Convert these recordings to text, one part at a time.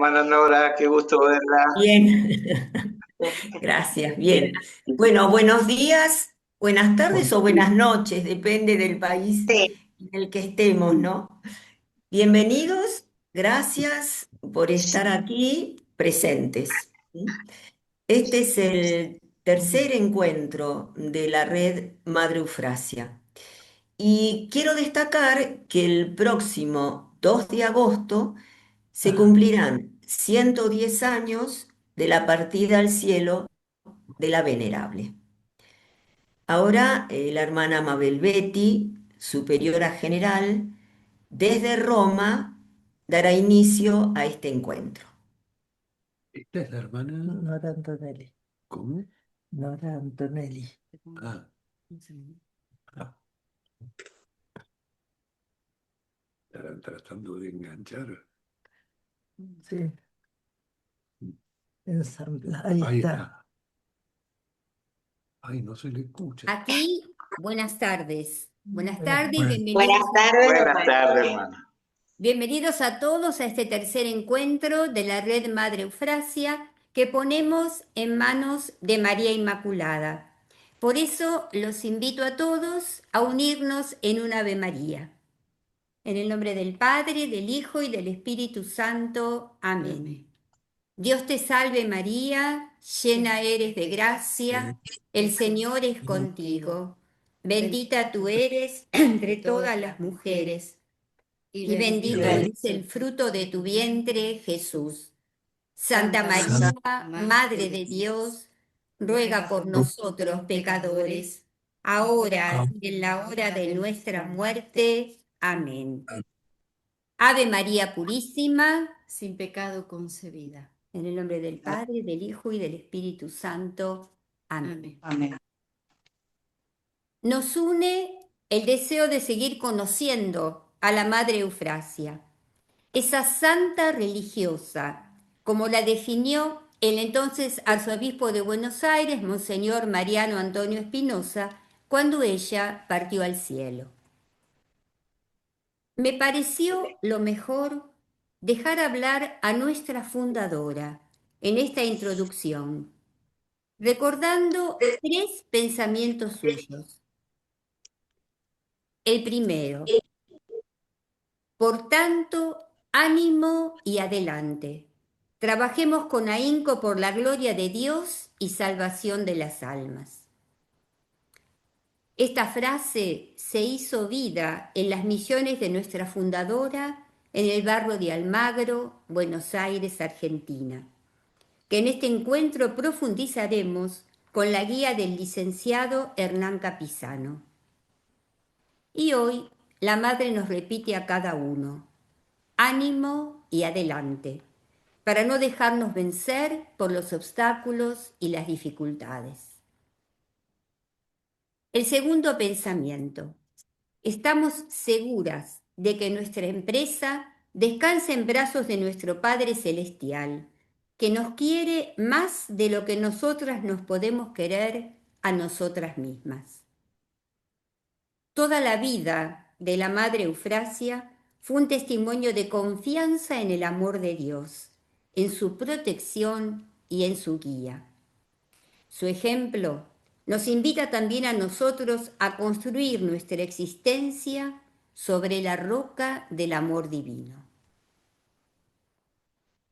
hermana Nora? Qué gusto verla. Bien, gracias, bien. Bueno, buenos días, buenas tardes o buenas noches, depende del país Sí. en el que estemos, ¿no? Bienvenidos, gracias por estar aquí presentes. Este es el tercer encuentro de la red Madre Eufrasia. Y quiero destacar que el próximo 2 de agosto se cumplirán 110 años de la partida al cielo de la Venerable. Ahora la hermana Mabel Betti, superiora general, desde Roma, dará inicio a este encuentro. Esta es la hermana. Nora Antonelli. ¿Cómo? Nora Antonelli. Ah, ah, estarán tratando de enganchar. Sí, ensambla. Ahí Ahí está. está. Ay, no se le escucha. Aquí, buenas tardes. Buenas Buenas tardes, Bueno, bienvenidos, Buenas tardes, hermana. bienvenidos a todos a este tercer encuentro de la Red Madre Eufrasia que ponemos en manos de María Inmaculada. Por eso los invito a todos a unirnos en un Ave María. En el nombre del Padre, del Hijo y del Espíritu Santo. Amén. Dios te salve María, llena eres de gracia, el Señor es contigo. Bendita tú eres entre todas las mujeres, y bendito es el fruto de tu vientre, Jesús. Santa María, Madre de Dios, ruega por nosotros pecadores, ahora y en la hora de nuestra muerte. Amén. Ave María Purísima, sin pecado concebida. en el nombre del Padre, del Hijo y del Espíritu Santo. Amén. Amén. Nos une el deseo de seguir conociendo a la Madre Eufrasia, esa santa religiosa, como la definió el entonces arzobispo de Buenos Aires, Monseñor Mariano Antonio Espinosa, cuando ella partió al cielo. Me pareció lo mejor dejar hablar a nuestra fundadora en esta introducción, recordando tres pensamientos suyos. El primero, por tanto, ánimo y adelante. Trabajemos con ahínco por la gloria de Dios y salvación de las almas. Esta frase se hizo vida en las misiones de nuestra fundadora en el barrio de Almagro, Buenos Aires, Argentina, que en este encuentro profundizaremos con la guía del licenciado Hernán Capizano. Y hoy la Madre nos repite a cada uno: ánimo y adelante, para no dejarnos vencer por los obstáculos y las dificultades. El segundo pensamiento: estamos seguras de que nuestra empresa descansa en brazos de nuestro Padre Celestial, que nos quiere más de lo que nosotras nos podemos querer a nosotras mismas. Toda la vida de la Madre Eufrasia fue un testimonio de confianza en el amor de Dios, en su protección y en su guía. Su ejemplo nos invita también a nosotros a construir nuestra existencia sobre la roca del amor divino.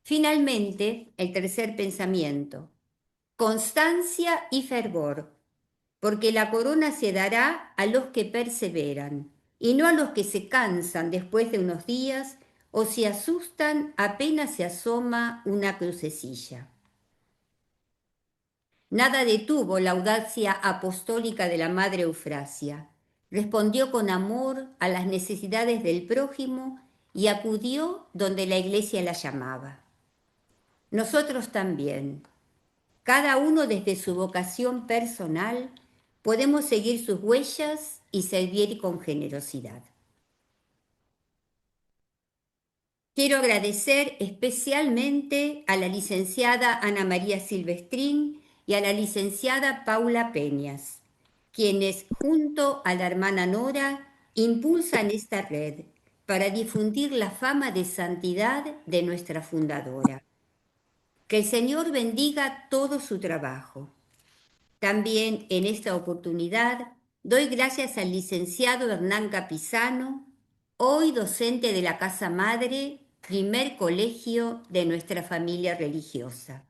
Finalmente, el tercer pensamiento: constancia y fervor, porque la corona se dará a los que perseveran y no a los que se cansan después de unos días o se asustan apenas se asoma una crucecilla. Nada detuvo la audacia apostólica de la Madre Eufrasia. Respondió con amor a las necesidades del prójimo y acudió donde la Iglesia la llamaba. Nosotros también, cada uno desde su vocación personal, podemos seguir sus huellas y servir con generosidad. Quiero agradecer especialmente a la licenciada Ana María Silvestrín y a la licenciada Paula Peñas, quienes junto a la hermana Nora impulsan esta red para difundir la fama de santidad de nuestra fundadora. Que el Señor bendiga todo su trabajo. También en esta oportunidad doy gracias al licenciado Hernán Capisano, hoy docente de la Casa Madre, primer colegio de nuestra familia religiosa.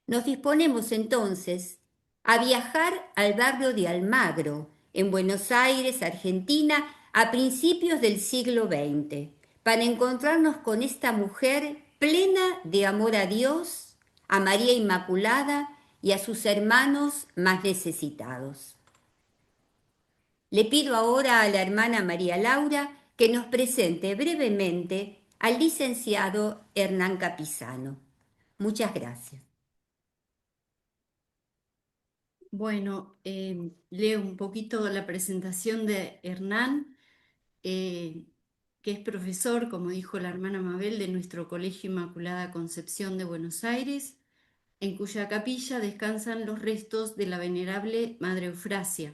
Nos disponemos entonces a viajar al barrio de Almagro, en Buenos Aires, Argentina, a principios del siglo XX, para encontrarnos con esta mujer plena de amor a Dios, a María Inmaculada y a sus hermanos más necesitados. Le pido ahora a la hermana María Laura que nos presente brevemente al licenciado Hernán Capisano. Muchas gracias. Bueno, leo un poquito la presentación de Hernán, que es profesor, como dijo la hermana Mabel, de nuestro Colegio Inmaculada Concepción de Buenos Aires, en cuya capilla descansan los restos de la venerable Madre Eufrasia.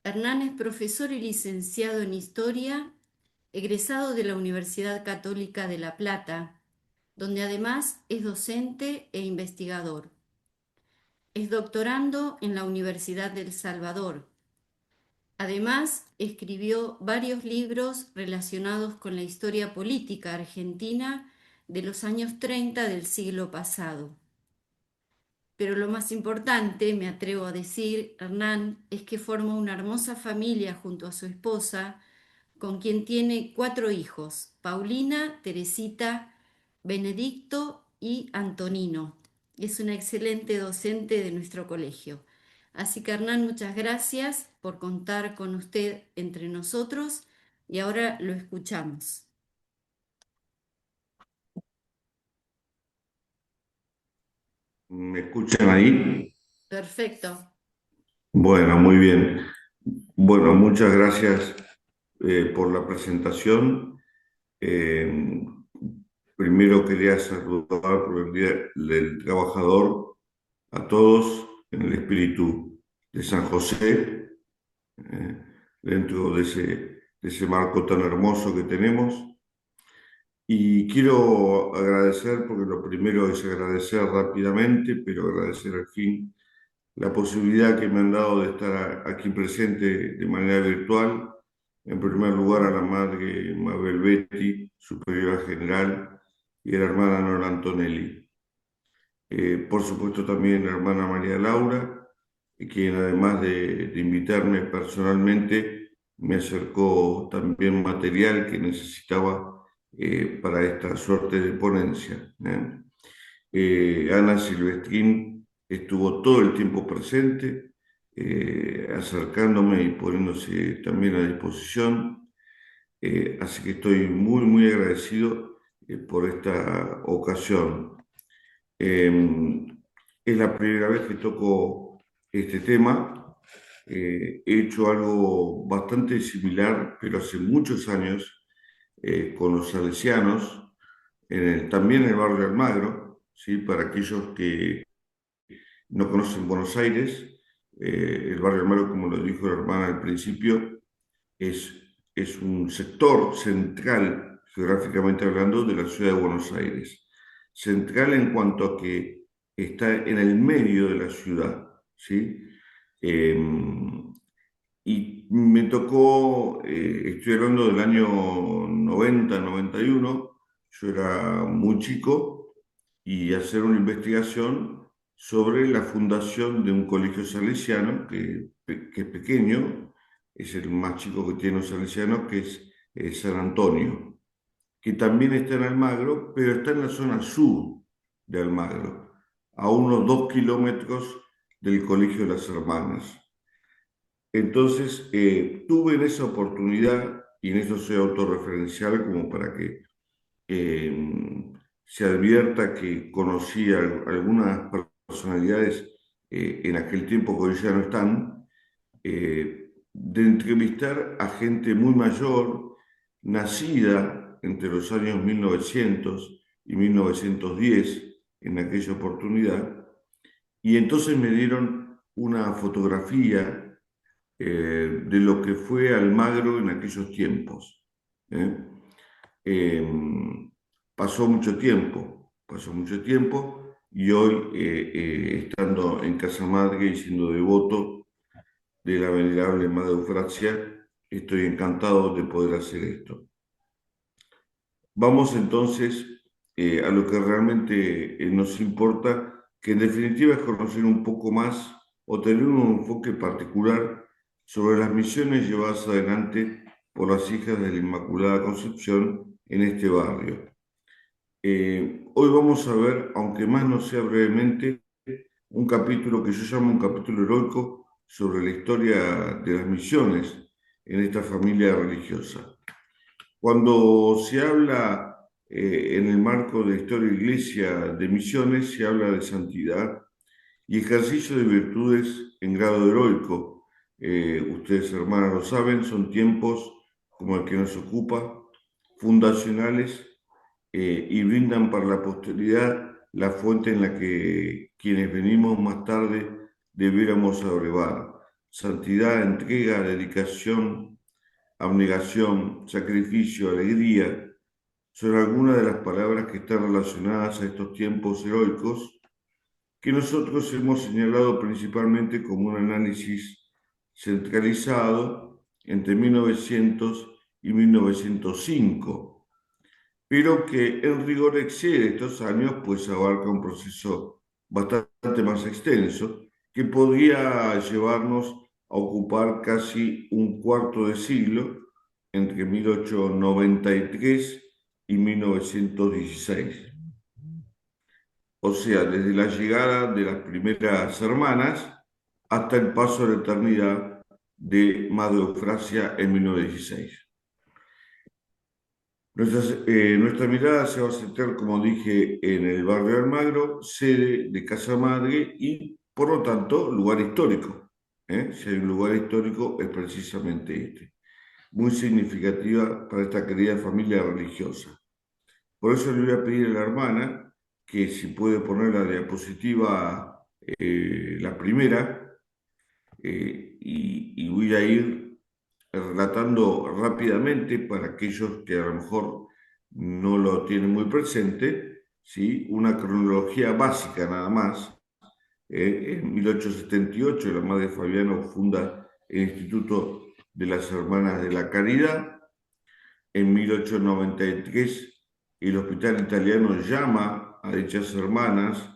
Hernán es profesor y licenciado en Historia, egresado de la Universidad Católica de La Plata, donde además es docente e investigador. Es doctorando en la Universidad del Salvador. Además, escribió varios libros relacionados con la historia política argentina de los años 30 del siglo pasado. Pero lo más importante, me atrevo a decir, Hernán, es que forma una hermosa familia junto a su esposa, con quien tiene 4 hijos: Paulina, Teresita, Benedicto y Antonino. Es una excelente docente de nuestro colegio. Así que, Hernán, muchas gracias por contar con usted entre nosotros y ahora lo escuchamos. ¿Me escuchan ahí? Perfecto. Bueno, muy bien. Bueno, muchas gracias por la presentación. Primero quería saludar por el Día del Trabajador a todos en el espíritu de San José, dentro de ese marco tan hermoso que tenemos. Y quiero agradecer, porque lo primero es agradecer rápidamente, pero agradecer al fin la posibilidad que me han dado de estar aquí presente de manera virtual. En primer lugar, a la Madre Mabel Betti, superiora general, y a la hermana Nora Antonelli. Por supuesto también a la hermana María Laura, quien además de invitarme personalmente, me acercó también material que necesitaba para esta suerte de ponencia. Ana Silvestrín estuvo todo el tiempo presente, acercándome y poniéndose también a disposición. Así que estoy muy, muy agradecido por esta ocasión. Es la primera vez que toco este tema. He hecho algo bastante similar, pero hace muchos años, con los salesianos, también en el barrio de Almagro, ¿sí? Para aquellos que no conocen Buenos Aires, el barrio de Almagro, como lo dijo la hermana al principio, es un sector central, geográficamente hablando, de la ciudad de Buenos Aires. Central en cuanto a que está en el medio de la ciudad, ¿sí? Y me tocó, estoy hablando del año 90, 91, yo era muy chico, y hacer una investigación sobre la fundación de un colegio salesiano, que es pequeño, es el más chico que tiene los salesianos, que es San Antonio, que también está en Almagro, pero está en la zona sur de Almagro, a unos 2 kilómetros del Colegio de las Hermanas. Entonces, tuve en esa oportunidad, y en eso soy autorreferencial como para que se advierta que conocí a algunas personalidades en aquel tiempo que hoy ya no están, de entrevistar a gente muy mayor, nacida entre los años 1900 y 1910 en aquella oportunidad, y entonces me dieron una fotografía de lo que fue Almagro en aquellos tiempos. Pasó mucho tiempo y hoy, estando en Casa Madre y siendo devoto de la venerable Madre Eufrasia, estoy encantado de poder hacer esto. Vamos entonces a lo que realmente nos importa, que en definitiva es conocer un poco más o tener un enfoque particular sobre las misiones llevadas adelante por las hijas de la Inmaculada Concepción en este barrio. Hoy vamos a ver, aunque más no sea brevemente, un capítulo que yo llamo un capítulo heroico sobre la historia de las misiones en esta familia religiosa. Cuando se habla en el marco de historia de iglesia de misiones, se habla de santidad y ejercicio de virtudes en grado heroico. Ustedes, hermanas, lo saben, son tiempos como el que nos ocupa, fundacionales, y brindan para la posteridad la fuente en la que quienes venimos más tarde debiéramos abrevar. Santidad, entrega, dedicación, abnegación, sacrificio, alegría, son algunas de las palabras que están relacionadas a estos tiempos heroicos que nosotros hemos señalado principalmente como un análisis centralizado entre 1900 y 1905, pero que en rigor excede estos años, pues abarca un proceso bastante más extenso que podría llevarnos a ocupar casi un cuarto de siglo entre 1893 y 1916. O sea, desde la llegada de las primeras hermanas hasta el paso a la eternidad de Madre Eufrasia en 1916. Nuestra mirada se va a centrar, como dije, en el barrio de Almagro, sede de Casa Madre y, por lo tanto, lugar histórico. Si hay un lugar histórico, es precisamente este. Muy significativa para esta querida familia religiosa. Por eso le voy a pedir a la hermana que si puede poner la diapositiva, la primera, y voy a ir relatando rápidamente para aquellos que a lo mejor no lo tienen muy presente, ¿sí? Una cronología básica nada más. En 1878 la Madre Fabiano funda el Instituto de las Hermanas de la Caridad. En 1893 el Hospital Italiano llama a dichas hermanas,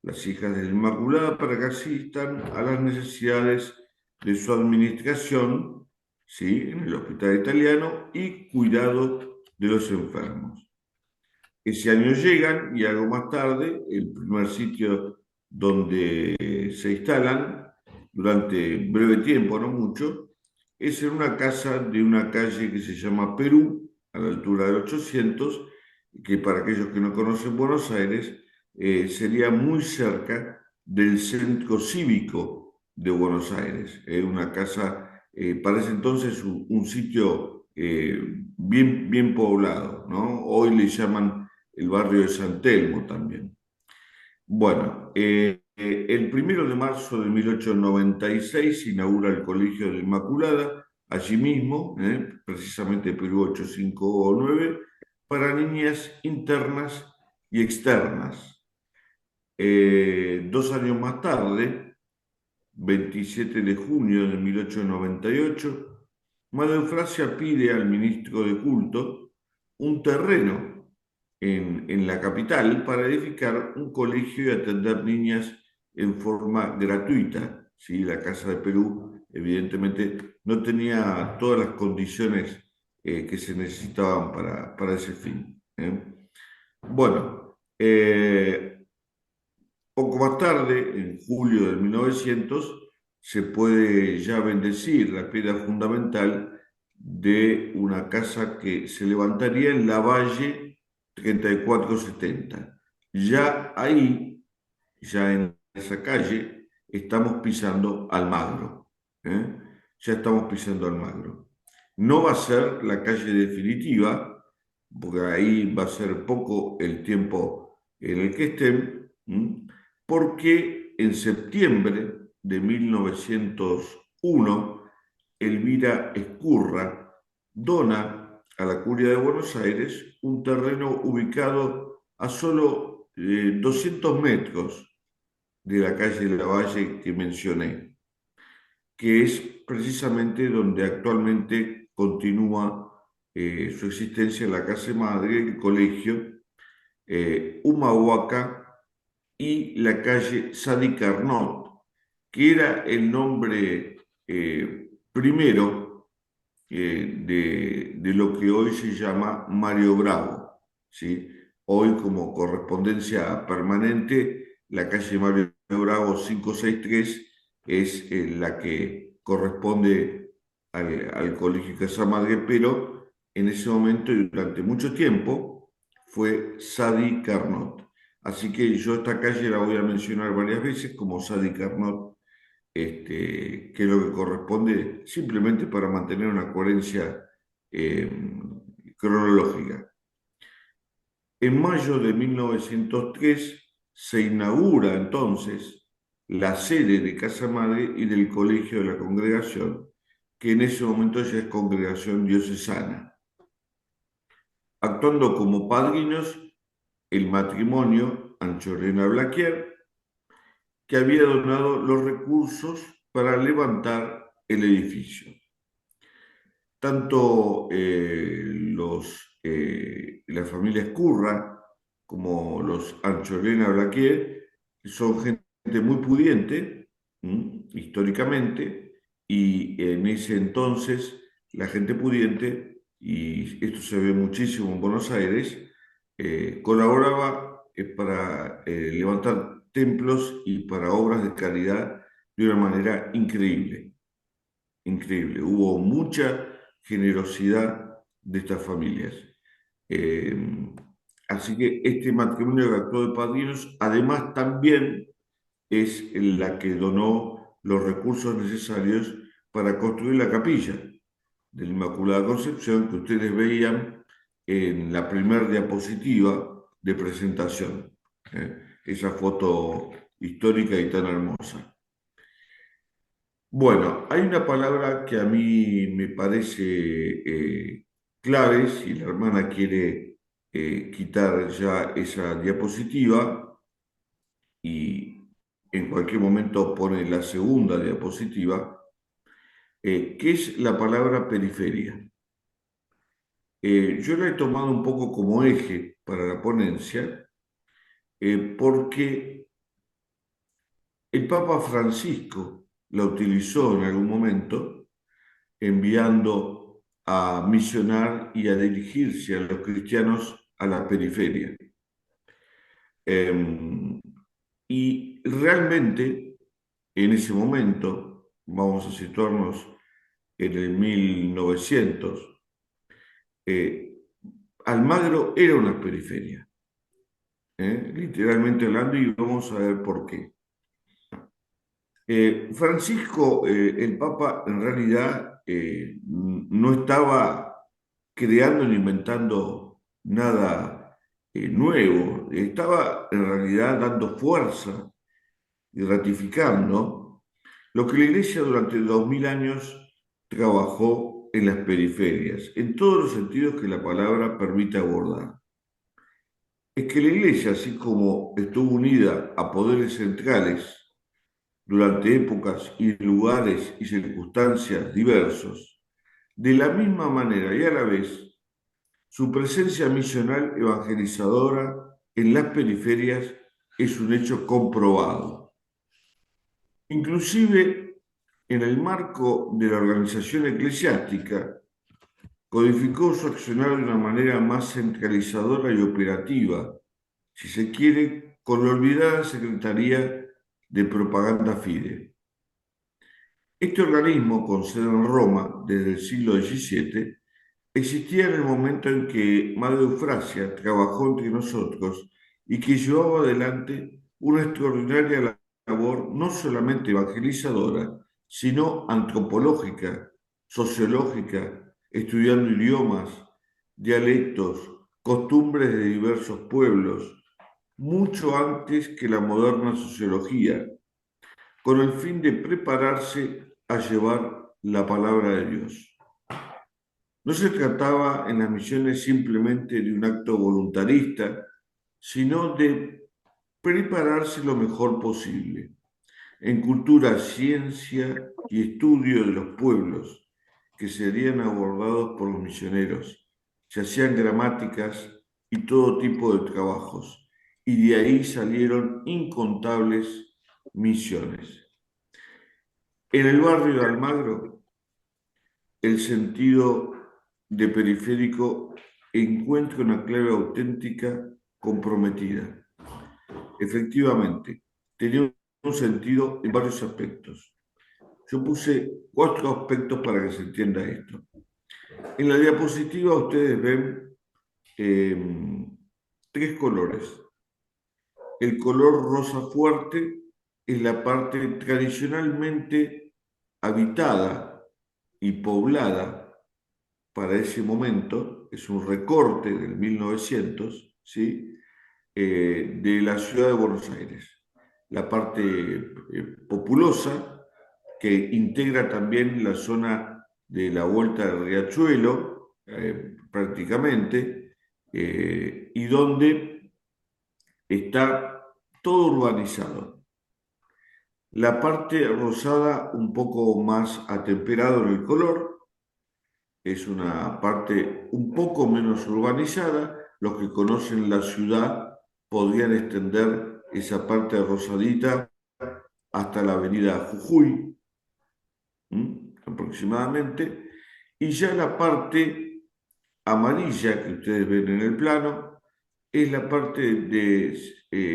las hijas de la Inmaculada, para que asistan a las necesidades de su administración, ¿sí?, en el Hospital Italiano y cuidado de los enfermos. Ese año llegan, y algo más tarde, el primer sitio donde se instalan, durante breve tiempo, no mucho, es en una casa de una calle que se llama Perú, a la altura del 800, que para aquellos que no conocen Buenos Aires, sería muy cerca del centro cívico de Buenos Aires. Una casa, para ese entonces, un sitio bien poblado, ¿no? Hoy le llaman el barrio de San Telmo también. Bueno, el 1 de marzo de 1896 se inaugura el Colegio de la Inmaculada, allí mismo, precisamente Perú 859, para niñas internas y externas. 2 años más tarde, 27 de junio de 1898, Madre Eufrasia pide al ministro de Culto un terreno en la capital para edificar un colegio y atender niñas en forma gratuita. ¿Sí? La Casa de Perú, evidentemente, no tenía todas las condiciones que se necesitaban para ese fin. Bueno, poco más tarde, en julio de 1900, se puede ya bendecir la piedra fundamental de una casa que se levantaría en la Valle 3470. Ya ahí, ya en esa calle, estamos pisando Almagro. Ya estamos pisando Almagro. No va a ser la calle definitiva, porque ahí va a ser poco el tiempo en el que estén, porque en septiembre de 1901 Elvira Escurra dona a la Curia de Buenos Aires un terreno ubicado a solo 200 metros de la calle Lavalle que mencioné, que es precisamente donde actualmente continúa su existencia la casa madre, el colegio Humahuaca y la calle Sadi Carnot, que era el nombre primero de lo que hoy se llama Mario Bravo, ¿sí? Hoy, como correspondencia permanente, la calle Mario Bravo 563 es la que corresponde al Colegio Casa Madre, pero en ese momento y durante mucho tiempo fue Sadi Carnot. Así que yo esta calle la voy a mencionar varias veces como Sadi Carnot, que es lo que corresponde simplemente para mantener una coherencia cronológica. En mayo de 1903 se inaugura entonces la sede de Casa Madre y del Colegio de la Congregación, que en ese momento ya es Congregación Diocesana. Actuando como padrinos el matrimonio Anchorena Blaquier, que había donado los recursos para levantar el edificio. Tanto la familia Escurra como los Anchorena Blaquier son gente muy pudiente, históricamente, y en ese entonces la gente pudiente, y esto se ve muchísimo en Buenos Aires, colaboraba para levantar templos y para obras de caridad de una manera increíble. Increíble. Hubo mucha generosidad de estas familias. Así que este matrimonio que actuó de padrinos, además también es la que donó los recursos necesarios para construir la capilla de la Inmaculada Concepción que ustedes veían en la primera diapositiva de presentación. Esa foto histórica y tan hermosa. Bueno, hay una palabra que a mí me parece clave, si la hermana quiere quitar ya esa diapositiva y en cualquier momento pone la segunda diapositiva, que es la palabra periferia. Yo la he tomado un poco como eje para la ponencia, porque el Papa Francisco la utilizó en algún momento, enviando a misionar y a dirigirse a los cristianos a la periferia. Y realmente, en ese momento, vamos a situarnos en el 1900, Almagro era una periferia, literalmente hablando, y vamos a ver por qué. Francisco, el Papa, en realidad no estaba creando ni inventando nada nuevo, estaba en realidad dando fuerza y ratificando lo que la Iglesia durante 2000 años trabajó en las periferias, en todos los sentidos que la palabra permite abordar. Es que la Iglesia, así como estuvo unida a poderes centrales durante épocas y lugares y circunstancias diversos, de la misma manera y a la vez, su presencia misional evangelizadora en las periferias es un hecho comprobado. Inclusive, en el marco de la organización eclesiástica, codificó su accionar de una manera más centralizadora y operativa, si se quiere, con la olvidada Secretaría de Propaganda Fide. Este organismo, con sede en Roma desde el siglo XVII, existía en el momento en que Madre Eufrasia trabajó entre nosotros y que llevaba adelante una extraordinaria labor no solamente evangelizadora, sino antropológica, sociológica, estudiando idiomas, dialectos, costumbres de diversos pueblos, mucho antes que la moderna sociología, con el fin de prepararse a llevar la palabra de Dios. No se trataba en las misiones simplemente de un acto voluntarista, sino de prepararse lo mejor posible en cultura, ciencia y estudio de los pueblos que serían abordados por los misioneros. Se hacían gramáticas y todo tipo de trabajos, y de ahí salieron incontables misiones. En el barrio de Almagro, el sentido de periférico encuentra una clave auténtica comprometida. Efectivamente, tenía un sentido en varios aspectos. Yo puse 4 aspectos para que se entienda esto. En la diapositiva ustedes ven 3 colores. El color rosa fuerte es la parte tradicionalmente habitada y poblada para ese momento, es un recorte del 1900, ¿sí? De la ciudad de Buenos Aires. La parte populosa, que integra también la zona de la Vuelta del Riachuelo, prácticamente, y donde está todo urbanizado. La parte rosada un poco más atemperado en el color, es una parte un poco menos urbanizada. Los que conocen la ciudad podrían extender esa parte rosadita hasta la avenida Jujuy, aproximadamente, y ya la parte amarilla que ustedes ven en el plano es la parte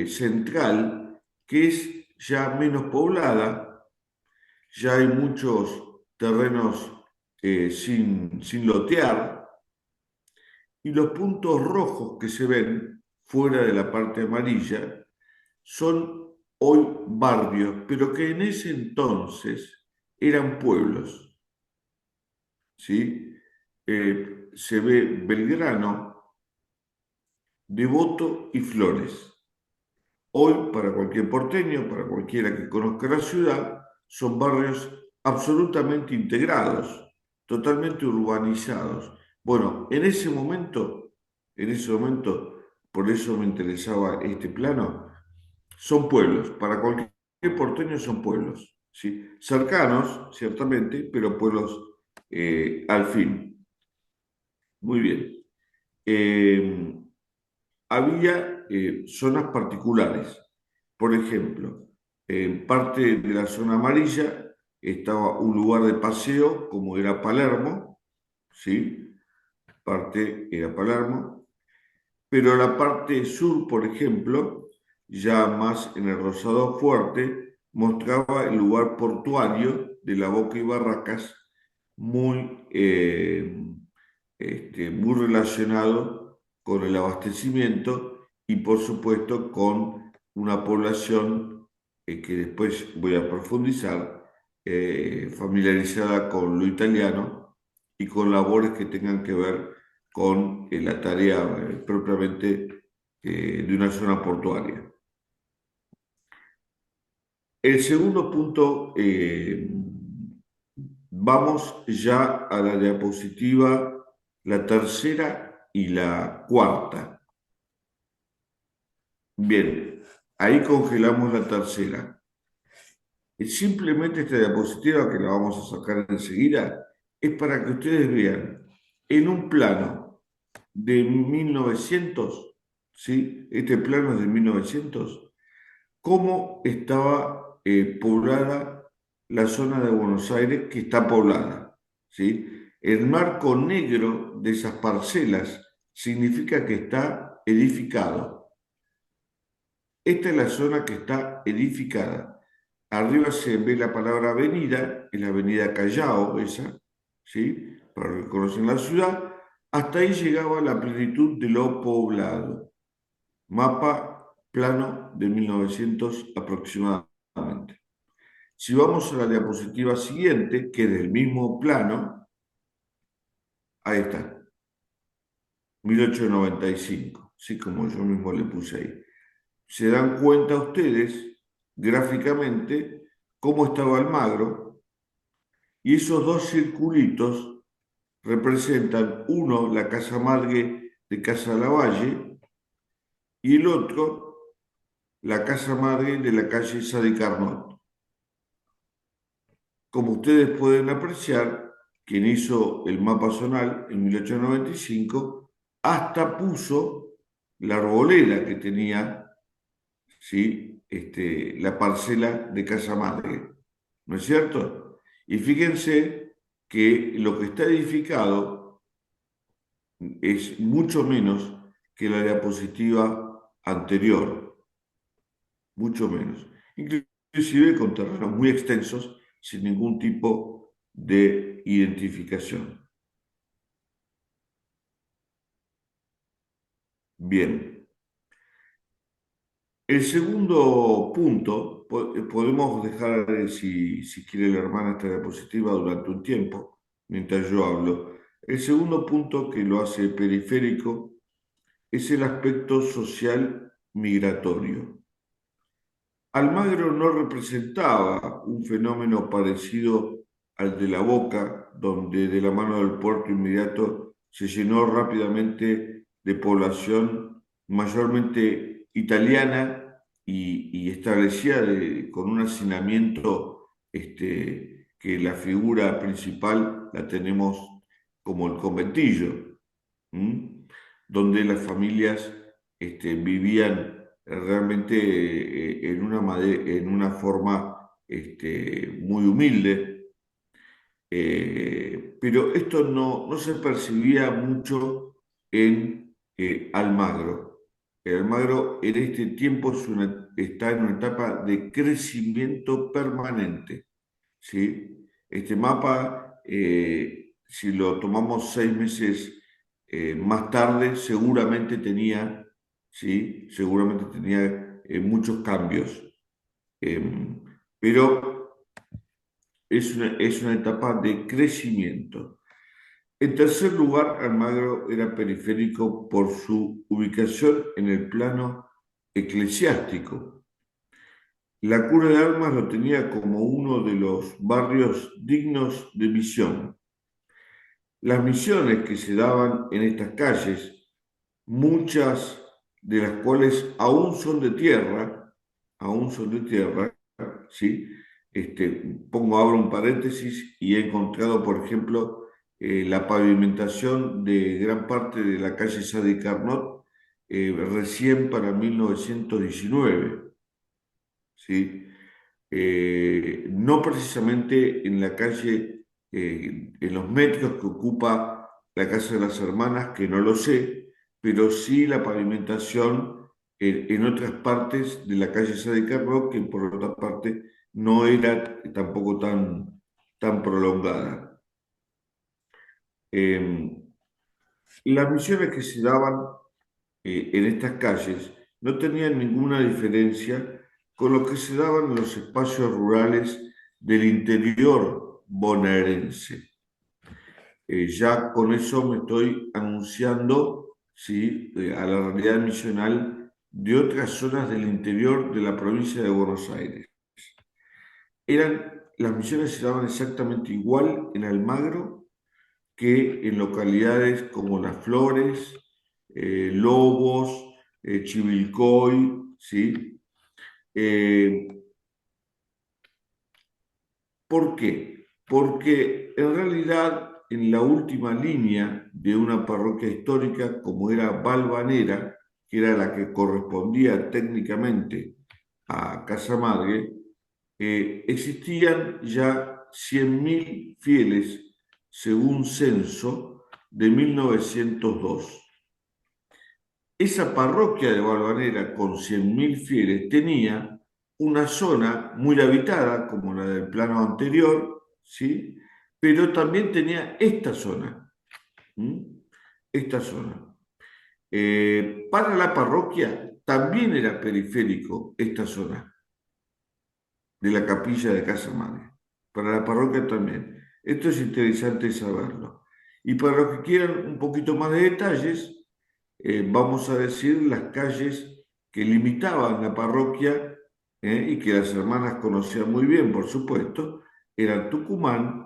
central, que es ya menos poblada, ya hay muchos terrenos sin lotear, y los puntos rojos que se ven fuera de la parte amarilla son hoy barrios, pero que en ese entonces eran pueblos. ¿Sí? Se ve Belgrano, Devoto y Flores. Hoy, para cualquier porteño, para cualquiera que conozca la ciudad, son barrios absolutamente integrados, totalmente urbanizados. Bueno, en ese momento, por eso me interesaba este plano, son pueblos, para cualquier porteño son pueblos, ¿sí? Cercanos, ciertamente, pero pueblos al fin. Muy bien. Había zonas particulares. Por ejemplo, en parte de la zona amarilla estaba un lugar de paseo como era Palermo, ¿sí? Parte era Palermo, pero la parte sur, por ejemplo, ya más en el rosado fuerte, mostraba el lugar portuario de La Boca y Barracas, muy relacionado con el abastecimiento y, por supuesto, con una población que después voy a profundizar, familiarizada con lo italiano y con labores que tengan que ver con la tarea propiamente de una zona portuaria. El segundo punto, vamos ya a la diapositiva, la tercera y la cuarta. Bien, ahí congelamos la tercera. Simplemente esta diapositiva, que la vamos a sacar enseguida, es para que ustedes vean en un plano de 1900, ¿sí? Este plano es de 1900, cómo estaba poblada la zona de Buenos Aires, que está poblada, ¿sí? El marco negro de esas parcelas significa que está edificado. Esta es la zona que está edificada. Arriba se ve la palabra avenida, es la avenida Callao, esa, ¿sí? Para los que conocen la ciudad. Hasta ahí llegaba la plenitud de lo poblado. Mapa plano de 1900 aproximadamente. Si vamos a la diapositiva siguiente, que es del mismo plano, ahí está, 1895, ¿sí? Como yo mismo le puse ahí. Se dan cuenta ustedes, gráficamente, cómo estaba Almagro y esos dos circulitos representan uno la casa madre de Casa Lavalle y el otro la casa madre de la calle Sadi Carnot. Como ustedes pueden apreciar, quien hizo el mapa zonal en 1895 hasta puso la arboleda que tenía, ¿sí? La parcela de casa madre, ¿no es cierto? Y fíjense que lo que está edificado es mucho menos que la diapositiva anterior, mucho menos, inclusive con terrenos muy extensos sin ningún tipo de identificación. Bien. El segundo punto, podemos dejar, si quiere la hermana, esta diapositiva durante un tiempo, mientras yo hablo. El segundo punto que lo hace periférico es el aspecto social migratorio. Almagro no representaba un fenómeno parecido al de La Boca, donde de la mano del puerto inmediato se llenó rápidamente de población mayormente italiana y establecida con un hacinamiento que la figura principal la tenemos como el conventillo, donde las familias vivían realmente en una forma muy humilde, pero esto no se percibía mucho en Almagro. Almagro en este tiempo está en una etapa de crecimiento permanente, ¿sí? Este mapa, si lo tomamos 6 meses más tarde, seguramente tenía muchos cambios, pero es una etapa de crecimiento. En tercer lugar, Almagro era periférico por su ubicación en el plano eclesiástico. La cura de Armas lo tenía como uno de los barrios dignos de misión. Las misiones que se daban en estas calles, muchas de las cuales aún son de tierra, ¿sí? Abro un paréntesis y he encontrado, por ejemplo, la pavimentación de gran parte de la calle Sadi Carnot recién para 1919, ¿sí? No precisamente en la calle, en los metros que ocupa la Casa de las Hermanas, que no lo sé, pero sí la pavimentación en otras partes de la calle Sadi Carnot, que por otra parte no era tampoco tan prolongada. Las misiones que se daban en estas calles no tenían ninguna diferencia con lo que se daban en los espacios rurales del interior bonaerense. Ya con eso me estoy anunciando, ¿sí?, a la realidad misional de otras zonas del interior de la provincia de Buenos Aires. Las misiones se daban exactamente igual en Almagro que en localidades como Las Flores, Lobos, Chivilcoy, ¿sí? ¿Por qué? Porque en realidad en la última línea de una parroquia histórica como era Valvanera, que era la que correspondía técnicamente a Casa Madre, existían ya 100.000 fieles según censo de 1902. Esa parroquia de Valvanera con 100.000 fieles tenía una zona muy habitada, como la del plano anterior, ¿sí?, pero también tenía esta zona. Esta zona. Para la parroquia también era periférico esta zona de la capilla de Casa Madre. Para la parroquia también. Esto es interesante saberlo. Y para los que quieran un poquito más de detalles, vamos a decir las calles que limitaban la parroquia y que las hermanas conocían muy bien, por supuesto, eran Tucumán,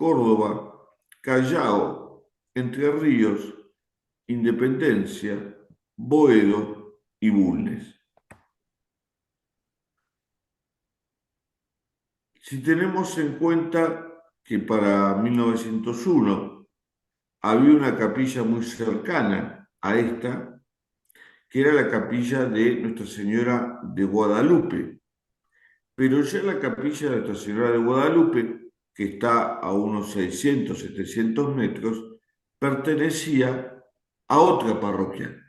Córdoba, Callao, Entre Ríos, Independencia, Boedo y Bulnes. Si tenemos en cuenta que para 1901 había una capilla muy cercana a esta, que era la capilla de Nuestra Señora de Guadalupe. Pero ya la capilla de Nuestra Señora de Guadalupe, que está a unos 600, 700 metros, pertenecía a otra parroquia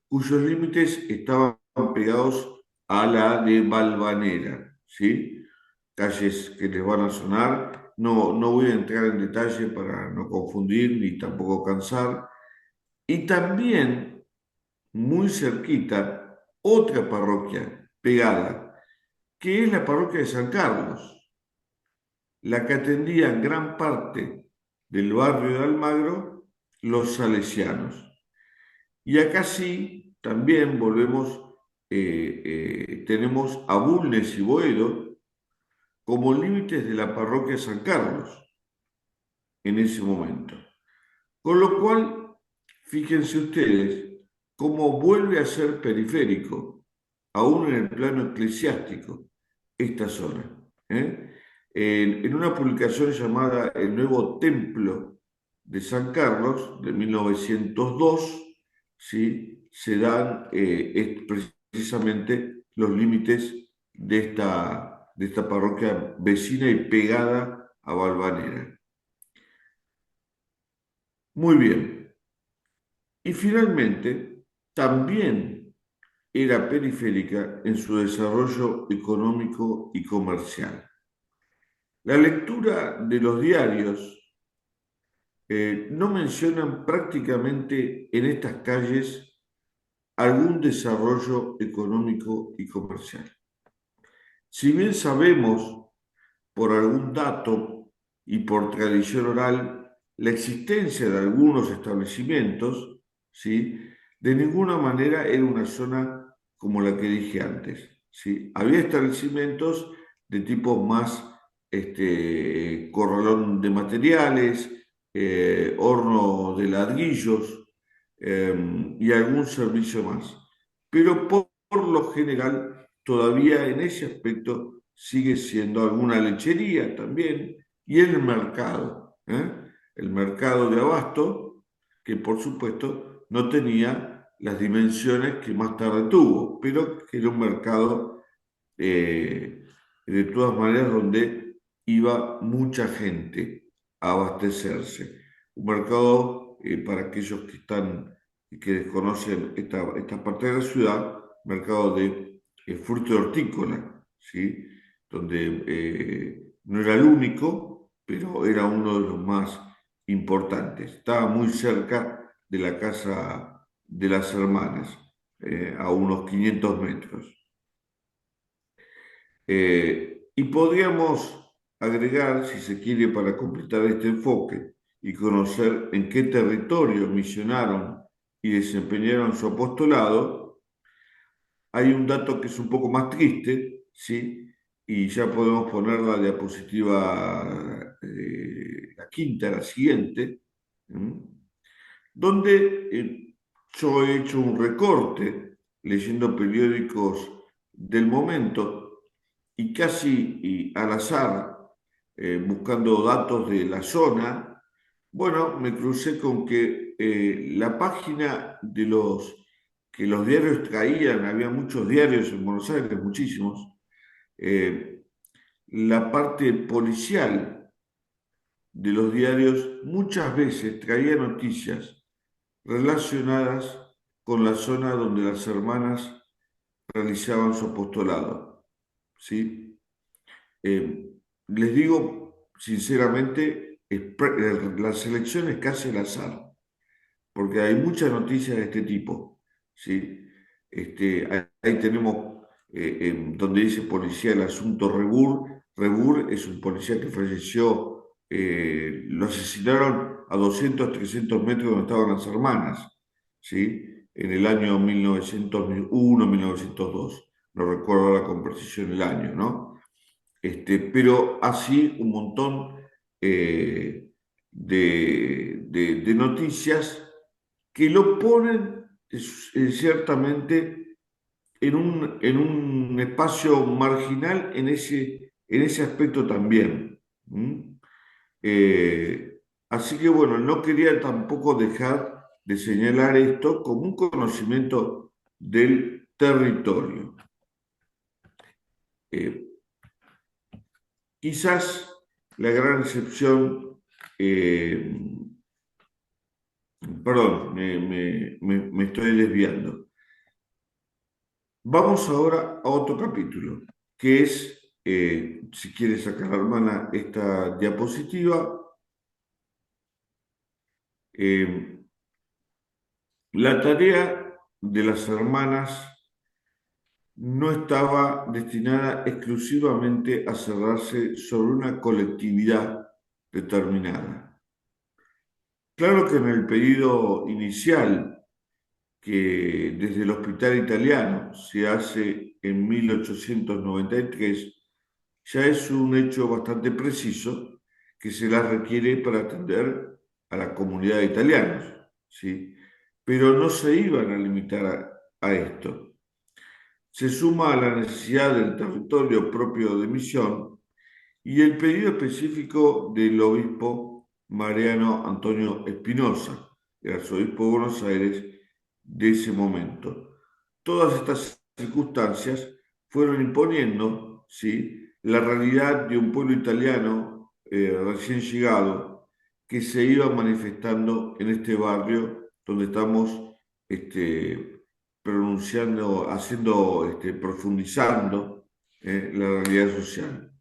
cuyos límites estaban pegados a la de Valvanera, ¿sí? Calles que les van a sonar. No voy a entrar en detalle para no confundir ni tampoco cansar. Y también, muy cerquita, otra parroquia pegada, que es la parroquia de San Carlos, la que atendía en gran parte del barrio de Almagro los salesianos. Y acá sí, también tenemos a Bulnes y Boedo como límites de la parroquia de San Carlos en ese momento. Con lo cual, fíjense ustedes cómo vuelve a ser periférico, aún en el plano eclesiástico, esta zona. En una publicación llamada El Nuevo Templo de San Carlos, de 1902, ¿sí?, se dan precisamente los límites de esta parroquia vecina y pegada a Valvanera. Muy bien. Y finalmente, también era periférica en su desarrollo económico y comercial. La lectura de los diarios no mencionan prácticamente en estas calles algún desarrollo económico y comercial. Si bien sabemos por algún dato y por tradición oral la existencia de algunos establecimientos, ¿sí?, de ninguna manera era una zona como la que dije antes, ¿sí? Había establecimientos de tipo más corralón de materiales, horno de ladrillos, y algún servicio más. Pero por lo general, todavía en ese aspecto sigue siendo alguna lechería también, y el mercado de abasto, que por supuesto no tenía las dimensiones que más tarde tuvo, pero que era un mercado de todas maneras donde iba mucha gente a abastecerse. Un mercado, para aquellos que desconocen esta parte de la ciudad, mercado de fruto hortícola, ¿sí?, donde no era el único, pero era uno de los más importantes. Estaba muy cerca de la casa de las hermanas, a unos 500 metros. Y podríamos agregar, si se quiere, para completar este enfoque y conocer en qué territorio misionaron y desempeñaron su apostolado, hay un dato que es un poco más triste, ¿sí?, y ya podemos poner la diapositiva, la quinta, la siguiente, donde yo he hecho un recorte leyendo periódicos del momento y casi al azar, buscando datos de la zona, bueno, me crucé con que la página que los diarios traían, había muchos diarios en Buenos Aires, muchísimos, la parte policial de los diarios muchas veces traía noticias relacionadas con la zona donde las hermanas realizaban su apostolado, ¿sí? Les digo sinceramente, la selección es casi al azar, porque hay muchas noticias de este tipo, ¿sí? Ahí tenemos donde dice policía el asunto Rebur. Rebur es un policía que falleció, lo asesinaron a 200, 300 metros donde estaban las hermanas, ¿sí?, en el año 1901, 1902. No recuerdo ahora con precisión el año, ¿no? pero así un montón de noticias que lo ponen ciertamente en un espacio marginal en ese aspecto también. Así que bueno, no quería tampoco dejar de señalar esto como un conocimiento del territorio. Quizás la gran excepción, perdón, me estoy desviando. Vamos ahora a otro capítulo, que es, si quiere sacar la hermana esta diapositiva, la tarea de las hermanas no estaba destinada exclusivamente a cerrarse sobre una colectividad determinada. Claro que en el pedido inicial, que desde el Hospital Italiano se hace en 1893, ya es un hecho bastante preciso que se las requiere para atender a la comunidad de italianos, ¿sí? Pero no se iban a limitar a esto. Se suma a la necesidad del territorio propio de misión y el pedido específico del obispo Mariano Antonio Espinosa, el arzobispo de Buenos Aires de ese momento. Todas estas circunstancias fueron imponiendo, ¿sí?, la realidad de un pueblo italiano recién llegado que se iba manifestando en este barrio donde estamos pronunciando, profundizando la realidad social.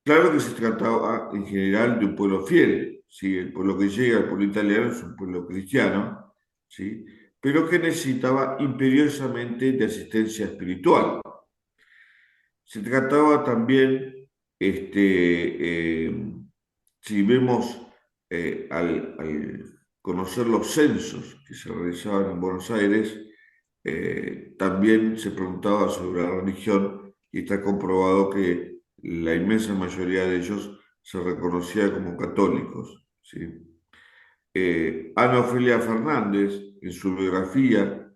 Claro que se trataba en general de un pueblo fiel, ¿sí? El pueblo que llega, el pueblo italiano, es un pueblo cristiano, ¿sí?, pero que necesitaba imperiosamente de asistencia espiritual. Se trataba también, si vemos al conocer los censos que se realizaban en Buenos Aires, también se preguntaba sobre la religión y está comprobado que la inmensa mayoría de ellos se reconocía como católicos, ¿sí? Ana Ofelia Fernández, en su biografía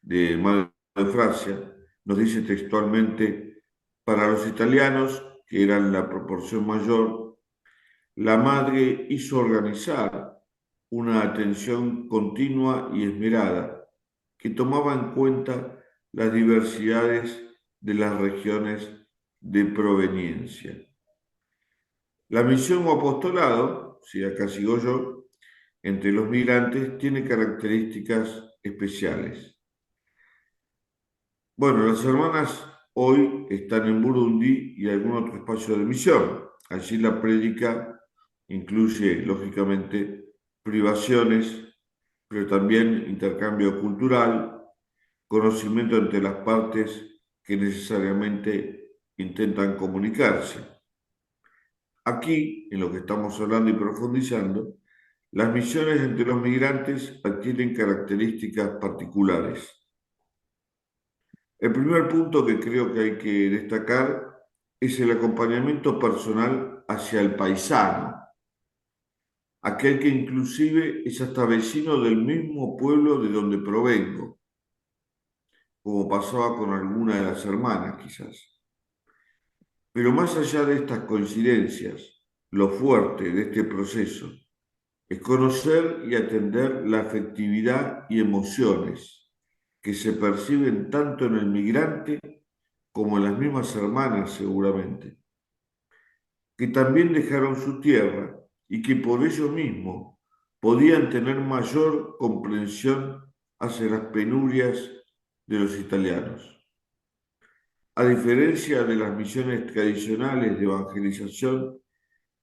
de Madre Eufrasia, nos dice textualmente: para los italianos, que eran la proporción mayor, la madre hizo organizar una atención continua y esmerada que tomaba en cuenta las diversidades de las regiones de proveniencia. La misión o apostolado, si acá sigo yo, entre los migrantes tiene características especiales. Bueno, las hermanas hoy están en Burundi y algún otro espacio de misión. Allí la prédica incluye, lógicamente, privaciones, pero también intercambio cultural, conocimiento entre las partes que necesariamente intentan comunicarse. Aquí, en lo que estamos hablando y profundizando, las misiones entre los migrantes adquieren características particulares. El primer punto que creo que hay que destacar es el acompañamiento personal hacia el paisano, aquel que inclusive es hasta vecino del mismo pueblo de donde provengo, como pasaba con alguna de las hermanas quizás. Pero más allá de estas coincidencias, lo fuerte de este proceso es conocer y atender la afectividad y emociones que se perciben tanto en el migrante como en las mismas hermanas seguramente, que también dejaron su tierra y que por ello mismo podían tener mayor comprensión hacia las penurias de los italianos. A diferencia de las misiones tradicionales de evangelización,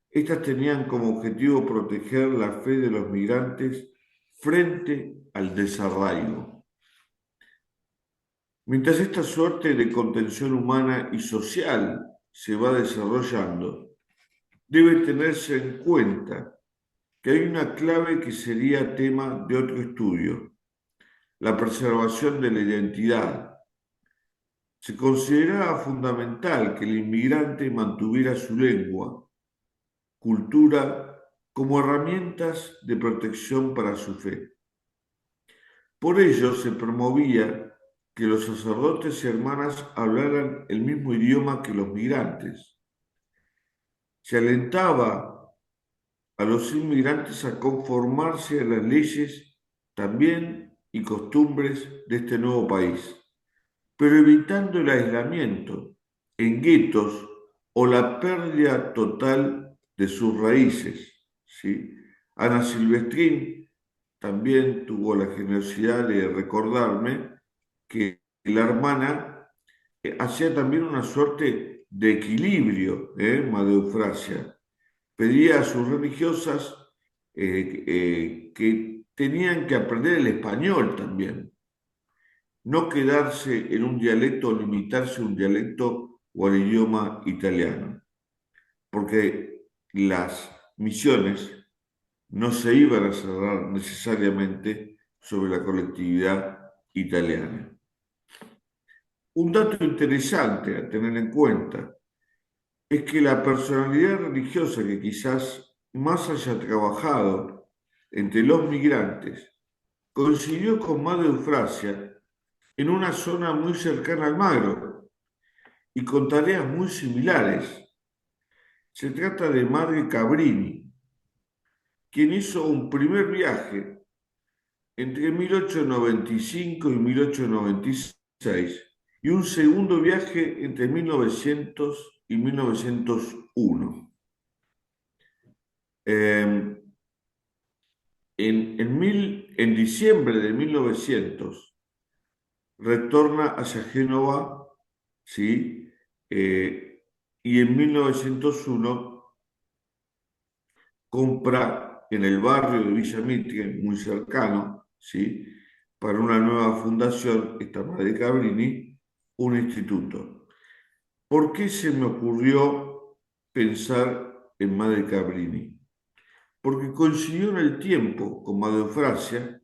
estas tenían como objetivo proteger la fe de los migrantes frente al desarraigo. Mientras esta suerte de contención humana y social se va desarrollando, debe tenerse en cuenta que hay una clave que sería tema de otro estudio: la preservación de la identidad, Se consideraba fundamental que el inmigrante mantuviera su lengua, cultura, como herramientas de protección para su fe. Por ello se promovía que los sacerdotes y hermanas hablaran el mismo idioma que los migrantes. Se alentaba a los inmigrantes a conformarse a las leyes también y costumbres de este nuevo país, pero evitando el aislamiento en guetos o la pérdida total de sus raíces. ¿Sí? Ana Silvestrín también tuvo la generosidad de recordarme que la hermana hacía también una suerte de equilibrio, Madre Eufrasia. Pedía a sus religiosas que tenían que aprender el español también, no quedarse en un dialecto o limitarse a un dialecto o al idioma italiano, porque las misiones no se iban a cerrar necesariamente sobre la colectividad italiana. Un dato interesante a tener en cuenta es que la personalidad religiosa que quizás más haya trabajado entre los migrantes coincidió con Madre Eufrasia en una zona muy cercana al Magro y con tareas muy similares. Se trata de Madre Cabrini, quien hizo un primer viaje entre 1895 y 1896 y un segundo viaje entre 1900 y 1901. En diciembre de 1900 retorna hacia Génova, ¿sí? Y en 1901 compra en el barrio de Villa Mitre, muy cercano, ¿sí? Para una nueva fundación, esta Madre Cabrini, un instituto. ¿Por qué se me ocurrió pensar en Madre Cabrini? Porque coincidió en el tiempo con Madre Eufrasia.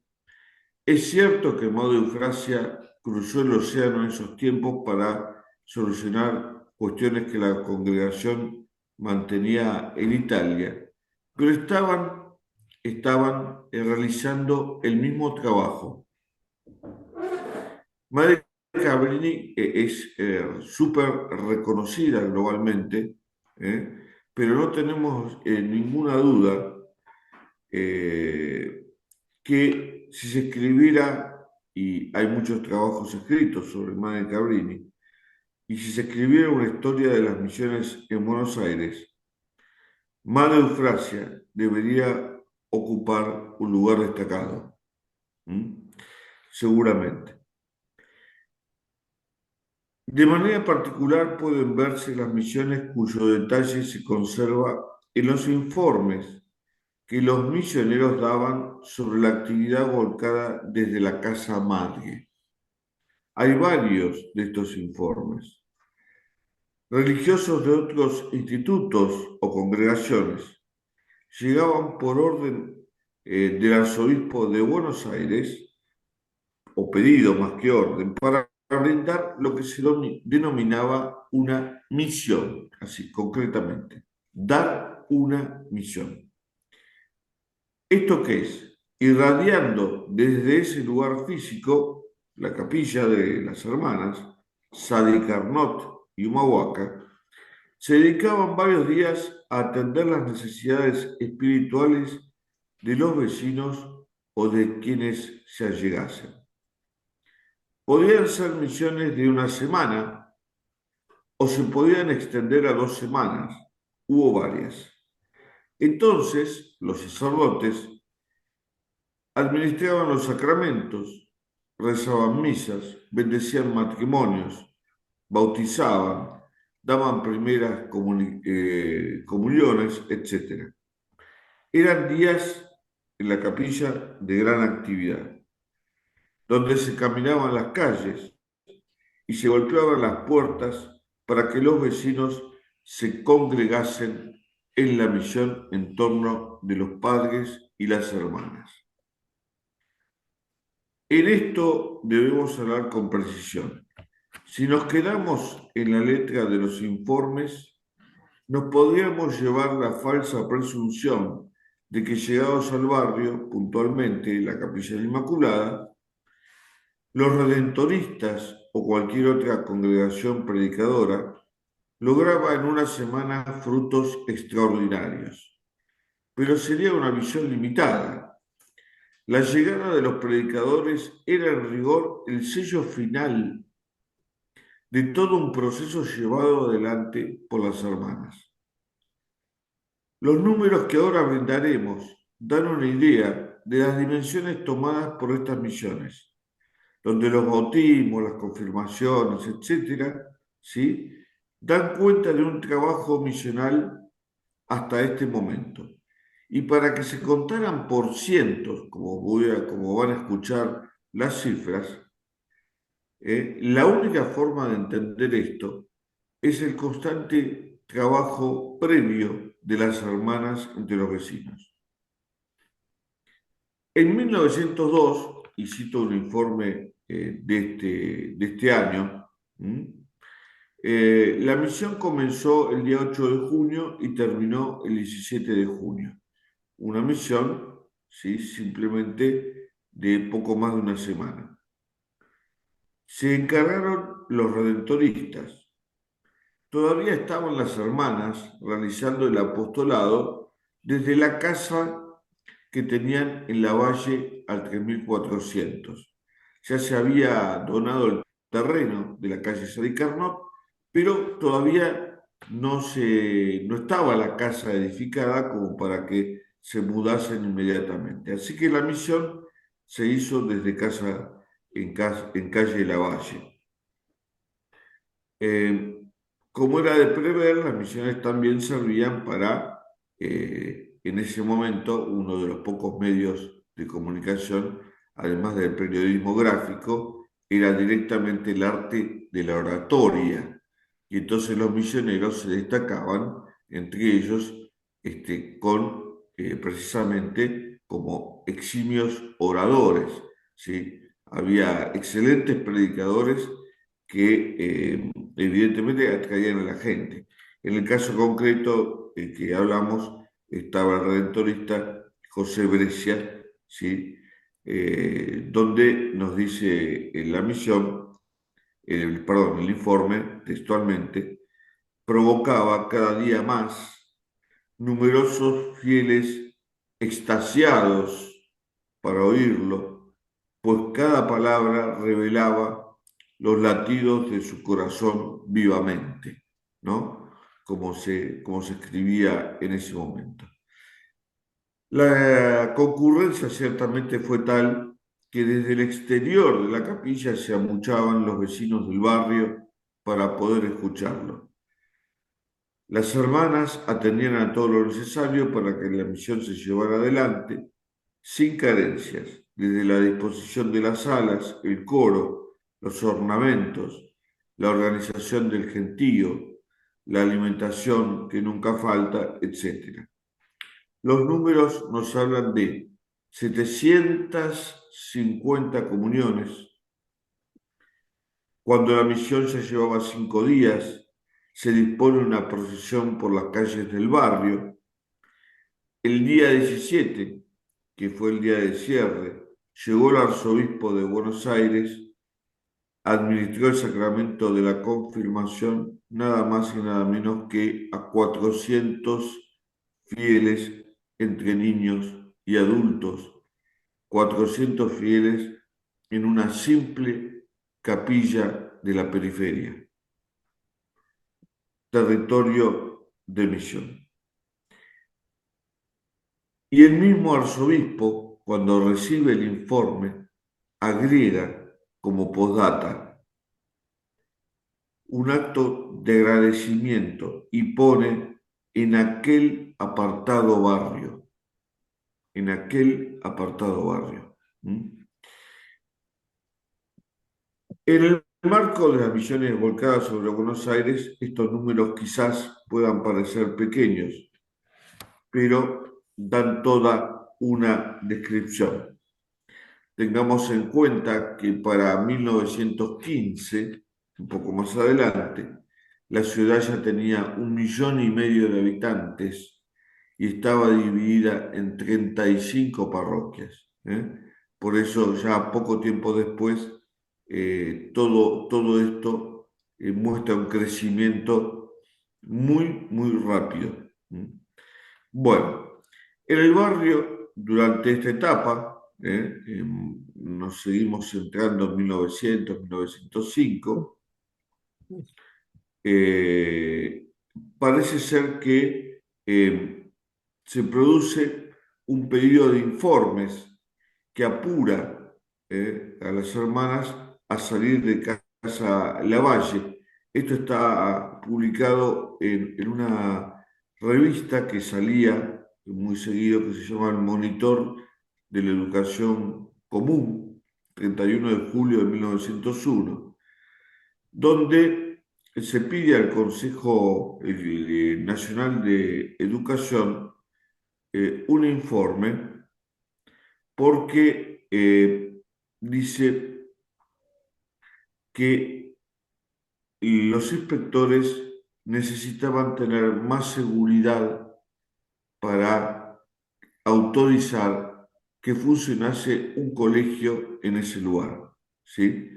Es cierto que Madre Eufrasia cruzó el océano en esos tiempos para solucionar cuestiones que la congregación mantenía en Italia, pero estaban realizando el mismo trabajo. Madre Cabrini es súper reconocida globalmente, pero no tenemos ninguna duda que si se escribiera, y hay muchos trabajos escritos sobre Madre Cabrini, y si se escribiera una historia de las misiones en Buenos Aires, Madre Eufrasia debería ocupar un lugar destacado, seguramente. De manera particular pueden verse las misiones cuyo detalle se conserva en los informes que los misioneros daban sobre la actividad volcada desde la casa madre. Hay varios de estos informes. Religiosos de otros institutos o congregaciones llegaban por orden del arzobispo de Buenos Aires, o pedido más que orden, para brindar lo que se denominaba una misión, así concretamente, dar una misión. ¿Esto qué es? Irradiando desde ese lugar físico, la capilla de las hermanas, Sadi Carnot y Humahuaca, se dedicaban varios días a atender las necesidades espirituales de los vecinos o de quienes se allegasen. Podían ser misiones de una semana o se podían extender a 2 semanas. Hubo varias. Entonces, los sacerdotes administraban los sacramentos, rezaban misas, bendecían matrimonios, bautizaban, daban primeras comuniones, etc. Eran días en la capilla de gran actividad, donde se caminaban las calles y se golpeaban las puertas para que los vecinos se congregasen en la misión en torno de los padres y las hermanas. En esto debemos hablar con precisión. Si nos quedamos en la letra de los informes, nos podríamos llevar la falsa presunción de que llegados al barrio, puntualmente la Capilla de la Inmaculada, los redentoristas o cualquier otra congregación predicadora lograba en una semana frutos extraordinarios. Pero sería una visión limitada. La llegada de los predicadores era en rigor el sello final de todo un proceso llevado adelante por las hermanas. Los números que ahora brindaremos dan una idea de las dimensiones tomadas por estas misiones, donde los bautismos, las confirmaciones, etcétera, ¿sí?, dan cuenta de un trabajo misional hasta este momento. Y para que se contaran por cientos, como van a escuchar las cifras, la única forma de entender esto es el constante trabajo previo de las hermanas entre los vecinos. En 1902, y cito un informe de este año, la misión comenzó el día 8 de junio y terminó el 17 de junio. Una misión, ¿sí?, simplemente de poco más de una semana. Se encargaron los redentoristas. Todavía estaban las hermanas realizando el apostolado desde la casa que tenían en la Valle al 3400. Ya se había donado el terreno de la calle Sadi Carnot, pero todavía no estaba la casa edificada como para que se mudasen inmediatamente. Así que la misión se hizo desde casa en calle Lavalle. Como era de prever, las misiones también servían para, en ese momento, uno de los pocos medios de comunicación, además del periodismo gráfico, era directamente el arte de la oratoria. Y entonces los misioneros se destacaban, entre ellos, precisamente como eximios oradores, ¿sí? Había excelentes predicadores que evidentemente atraían a la gente. En el caso concreto que hablamos, estaba el redentorista José Brescia, ¿sí? Donde nos dice en la misión, el informe, textualmente, provocaba cada día más numerosos fieles extasiados para oírlo, pues cada palabra revelaba los latidos de su corazón vivamente, ¿no? Como se escribía en ese momento. La concurrencia ciertamente fue tal que desde el exterior de la capilla se amuchaban los vecinos del barrio para poder escucharlo. Las hermanas atendían a todo lo necesario para que la misión se llevara adelante sin carencias, desde la disposición de las salas, el coro, los ornamentos, la organización del gentío, la alimentación que nunca falta, etc. Los números nos hablan de 750 comuniones. Cuando la misión ya llevaba 5 días, se dispone una procesión por las calles del barrio. El día 17, que fue el día de cierre, llegó el arzobispo de Buenos Aires, administró el sacramento de la confirmación nada más y nada menos que a 400 fieles entre niños y adultos, 400 fieles en una simple capilla de la periferia, territorio de misión. Y el mismo arzobispo, cuando recibe el informe, agrega como postdata un acto de agradecimiento y pone en aquel apartado barrio, En el marco de las misiones volcadas sobre Buenos Aires, estos números quizás puedan parecer pequeños, pero dan toda una descripción. Tengamos en cuenta que para 1915 un poco más adelante, la ciudad ya tenía 1,5 millones de habitantes y estaba dividida en 35 parroquias. Por eso ya poco tiempo después, todo esto muestra un crecimiento muy, muy rápido. Bueno, en el barrio, durante esta etapa, nos seguimos centrando en 1900, 1905, parece ser que se produce un pedido de informes que apura a las hermanas a salir de casa Lavalle. Esto está publicado en una revista que salía muy seguido, que se llama El Monitor de la Educación Común, 31 de julio de 1901, donde se pide al Consejo Nacional de Educación un informe porque dice que los inspectores necesitaban tener más seguridad para autorizar que funcionase un colegio en ese lugar, ¿sí?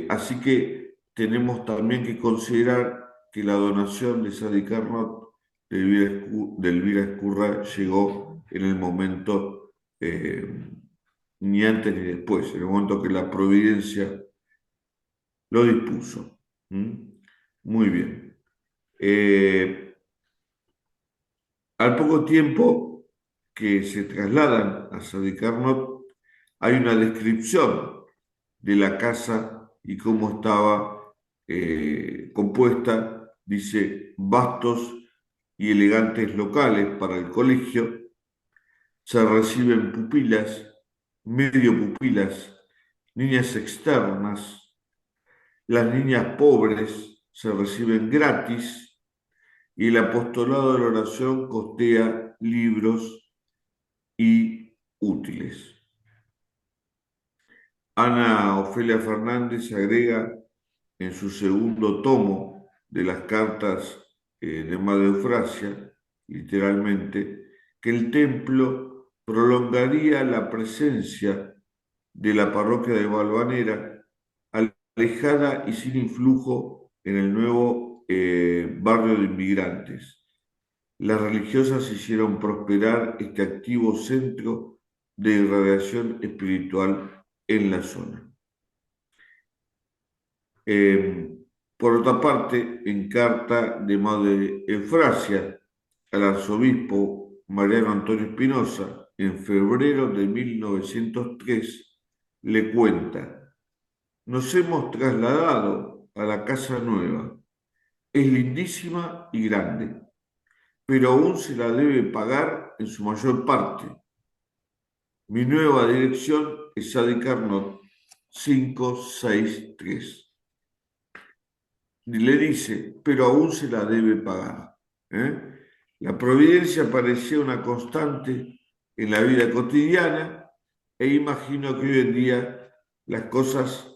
Así que tenemos también que considerar que la donación de Sadi Carnot de Elvira Ezcurra llegó en el momento, ni antes ni después, en el momento que la providencia lo dispuso. Muy bien. Al poco tiempo que se trasladan a Sadi Carnot, hay una descripción de la casa y cómo estaba compuesta. Dice: vastos y elegantes locales para el colegio, se reciben pupilas, medio pupilas, niñas externas, las niñas pobres se reciben gratis y el apostolado de la oración costea libros y útiles. Ana Ofelia Fernández agrega en su segundo tomo de las cartas de Madre Eufrasia, literalmente, que el templo prolongaría la presencia de la parroquia de Valvanera, alejada y sin influjo en el nuevo barrio de inmigrantes. Las religiosas hicieron prosperar este activo centro de irradiación espiritual en la zona. Por otra parte, en carta de Madre Eufrasia al arzobispo Mariano Antonio Espinosa, en febrero de 1903, le cuenta: nos hemos trasladado a la casa nueva. Es lindísima y grande, pero aún se la debe pagar en su mayor parte. Mi nueva dirección es Sadi Carnot 563. Y le dice, pero aún se la debe pagar. La providencia parecía una constante en la vida cotidiana e imagino que hoy en día las cosas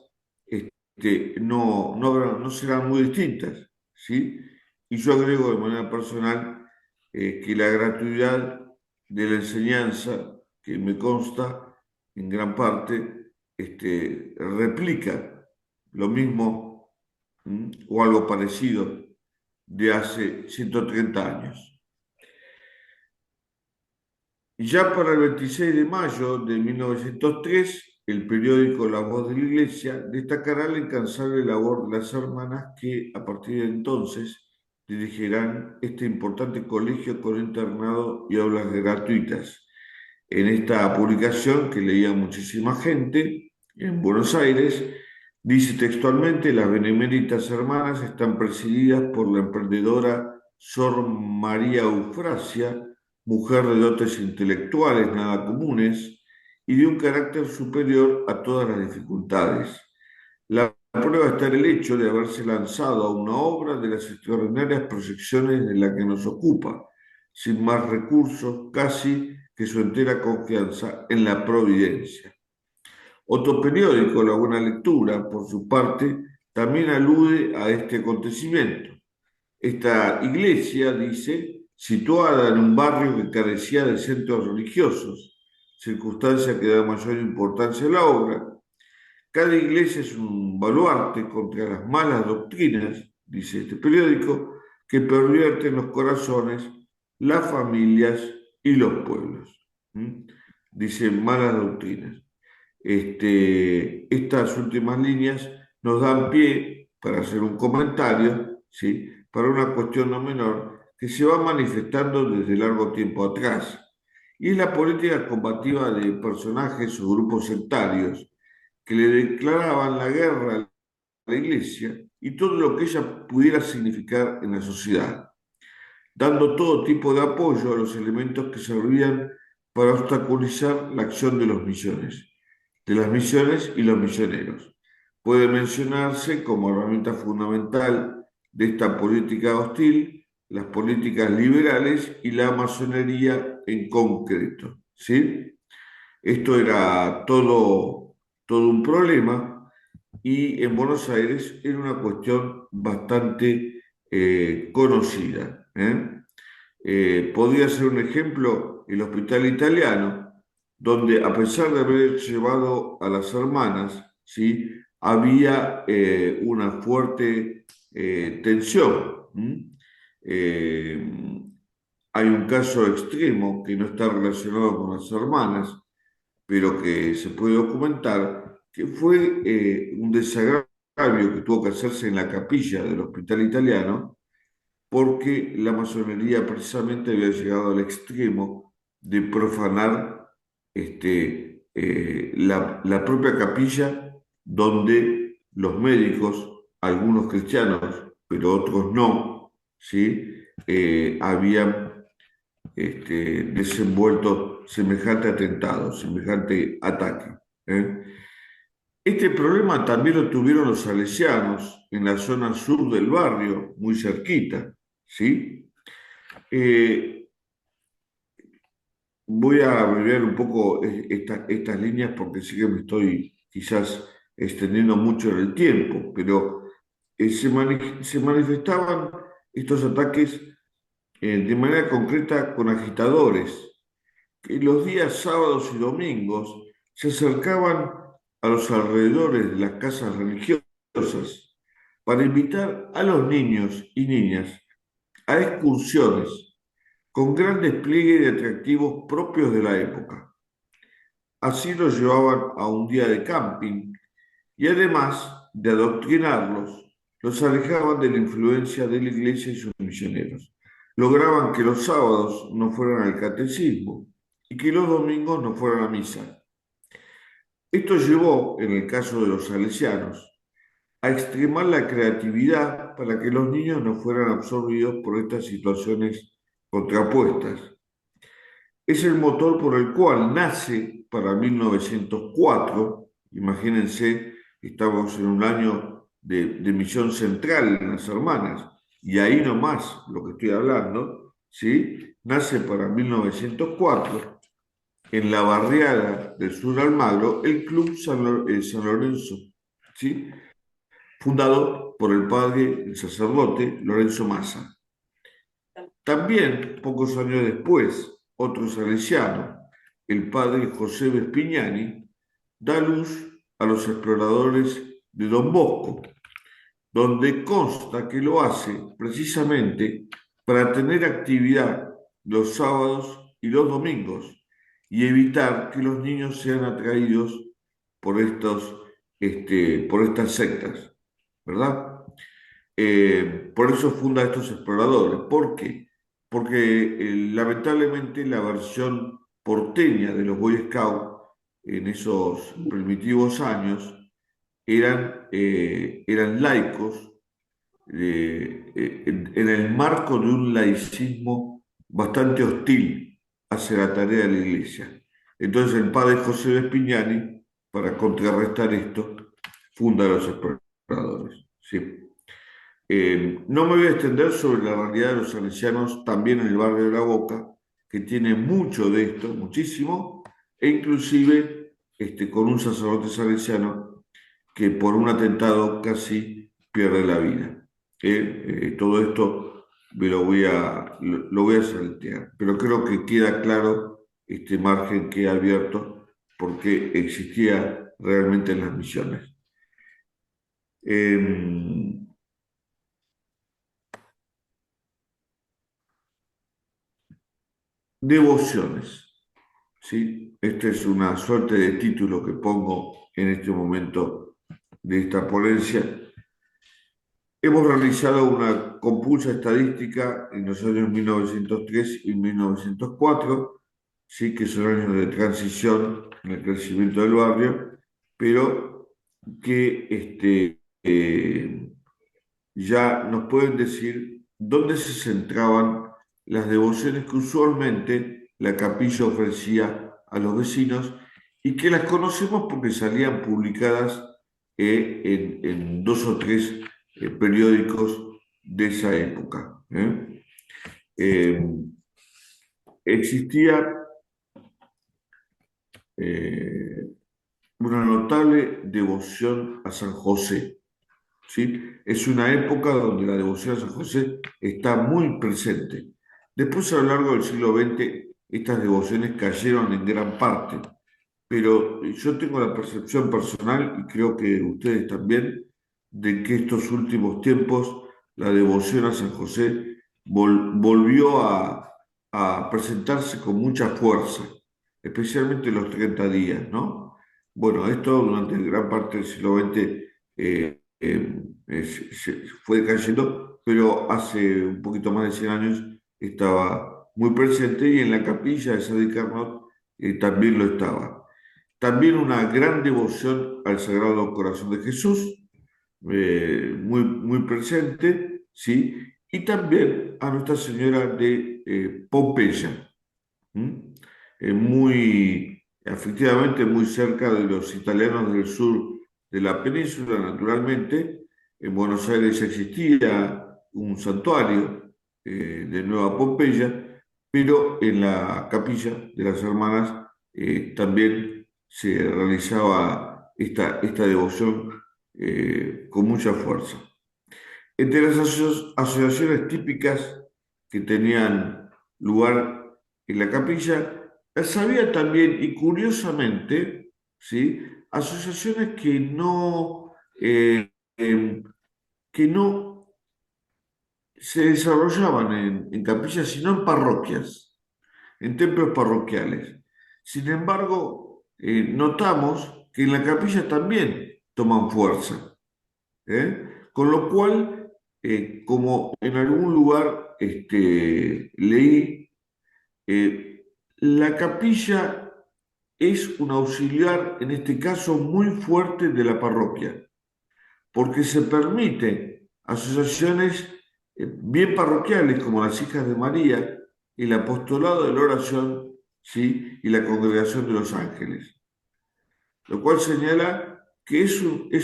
no serán muy distintas, ¿sí? Y yo agrego de manera personal que la gratuidad de la enseñanza, que me consta en gran parte, replica lo mismo o algo parecido de hace 130 años. Y ya para el 26 de mayo de 1903, el periódico La Voz de la Iglesia destacará la incansable labor de las hermanas que, a partir de entonces, dirigirán este importante colegio con internado y aulas gratuitas. En esta publicación, que leía muchísima gente en Buenos Aires, dice textualmente: las beneméritas hermanas están presididas por la emprendedora Sor María Eufrasia, mujer de dotes intelectuales nada comunes y de un carácter superior a todas las dificultades. La prueba está en el hecho de haberse lanzado a una obra de las extraordinarias proyecciones de la que nos ocupa, sin más recursos casi que su entera confianza en la providencia. Otro periódico, La Buena Lectura, por su parte, también alude a este acontecimiento. Esta iglesia, dice, situada en un barrio que carecía de centros religiosos, circunstancia que da mayor importancia a la obra. Cada iglesia es un baluarte contra las malas doctrinas, dice este periódico, que pervierten los corazones, las familias y los pueblos. Dice malas doctrinas. Estas últimas líneas nos dan pie para hacer un comentario, ¿sí?, para una cuestión no menor que se va manifestando desde largo tiempo atrás, y es la política combativa de personajes o grupos sectarios que le declaraban la guerra a la Iglesia y todo lo que ella pudiera significar en la sociedad, dando todo tipo de apoyo a los elementos que servían para obstaculizar la acción de las misiones y los misioneros. Puede mencionarse como herramienta fundamental de esta política hostil las políticas liberales y la masonería en concreto, ¿sí? Esto era todo un problema, y en Buenos Aires era una cuestión bastante conocida. Podría ser un ejemplo el Hospital Italiano, donde a pesar de haber llevado a las hermanas, ¿sí?, había una fuerte tensión. Hay un caso extremo que no está relacionado con las hermanas, pero que se puede documentar, que fue un desagravio que tuvo que hacerse en la capilla del Hospital Italiano, porque la masonería precisamente había llegado al extremo de profanar la propia capilla donde los médicos, algunos cristianos, pero otros no, ¿sí?, habían desenvuelto semejante atentado, semejante ataque. Este problema también lo tuvieron los salesianos en la zona sur del barrio, muy cerquita, ¿sí? Voy a abreviar un poco estas líneas porque sí que me estoy quizás extendiendo mucho en el tiempo, pero se manifestaban estos ataques de manera concreta con agitadores que los días sábados y domingos se acercaban a los alrededores de las casas religiosas para invitar a los niños y niñas a excursiones con gran despliegue de atractivos propios de la época. Así los llevaban a un día de camping y además de adoctrinarlos, los alejaban de la influencia de la iglesia y sus misioneros. Lograban que los sábados no fueran al catecismo y que los domingos no fueran a misa. Esto llevó, en el caso de los salesianos, a extremar la creatividad para que los niños no fueran absorbidos por estas situaciones contrapuestas. Es el motor por el cual nace para 1904, imagínense, estamos en un año de misión central en las hermanas, y ahí nomás lo que estoy hablando, ¿sí?, nace para 1904 en la barriada del sur de Almagro el Club San Lorenzo, ¿sí?, fundado por el padre, el sacerdote Lorenzo Massa. También, pocos años después, otro salesiano, el padre José Vespignani, da luz a los exploradores de Don Bosco, donde consta que lo hace precisamente para tener actividad los sábados y los domingos y evitar que los niños sean atraídos por estas sectas, ¿verdad? Por eso funda estos exploradores. ¿Por qué? Porque lamentablemente la versión porteña de los Boy Scouts en esos primitivos años eran laicos en el marco de un laicismo bastante hostil hacia la tarea de la Iglesia. Entonces el padre José Vespignani, para contrarrestar esto, funda los exploradores. ¿Sí? No me voy a extender sobre la realidad de los salesianos también en el barrio de La Boca, que tiene mucho de esto, muchísimo, e inclusive con un sacerdote salesiano que por un atentado casi pierde la vida. Todo esto lo voy a saltear, pero creo que queda claro este margen que he abierto porque existía realmente en las misiones. Devociones, ¿sí? Esta es una suerte de título que pongo en este momento de esta ponencia. Hemos realizado una compulsa estadística en los años 1903 y 1904, sí, que son años de transición en el crecimiento del barrio, pero que ya nos pueden decir dónde se centraban las devociones que usualmente la capilla ofrecía a los vecinos y que las conocemos porque salían publicadas en 2 o 3 periódicos de esa época. Existía una notable devoción a San José, ¿sí? Es una época donde la devoción a San José está muy presente. Después, a lo largo del siglo XX, estas devociones cayeron en gran parte, pero yo tengo la percepción personal, y creo que ustedes también, de que estos últimos tiempos la devoción a San José volvió a presentarse con mucha fuerza, especialmente en los 30 días, ¿no? Bueno, esto durante gran parte del siglo XX se fue cayendo, pero hace un poquito más de 100 años estaba muy presente y en la capilla de Sadi Carnot también lo estaba. También una gran devoción al Sagrado Corazón de Jesús, muy presente, ¿sí? Y también a Nuestra Señora de Pompeya, efectivamente muy cerca de los italianos del sur de la península, naturalmente. En Buenos Aires existía un santuario de Nueva Pompeya, pero en la capilla de las hermanas también se realizaba esta devoción con mucha fuerza. Entre las asociaciones típicas que tenían lugar en la capilla, las había también, y curiosamente, ¿sí?, asociaciones que no se desarrollaban en capillas, sino en parroquias, en templos parroquiales. Sin embargo, notamos que en la capilla también toman fuerza, con lo cual, como en algún lugar leí, la capilla es un auxiliar, en este caso, muy fuerte de la parroquia, porque se permite asociaciones bien parroquiales como las Hijas de María, el Apostolado de la Oración, ¿sí?, y la Congregación de los Ángeles, lo cual señala que es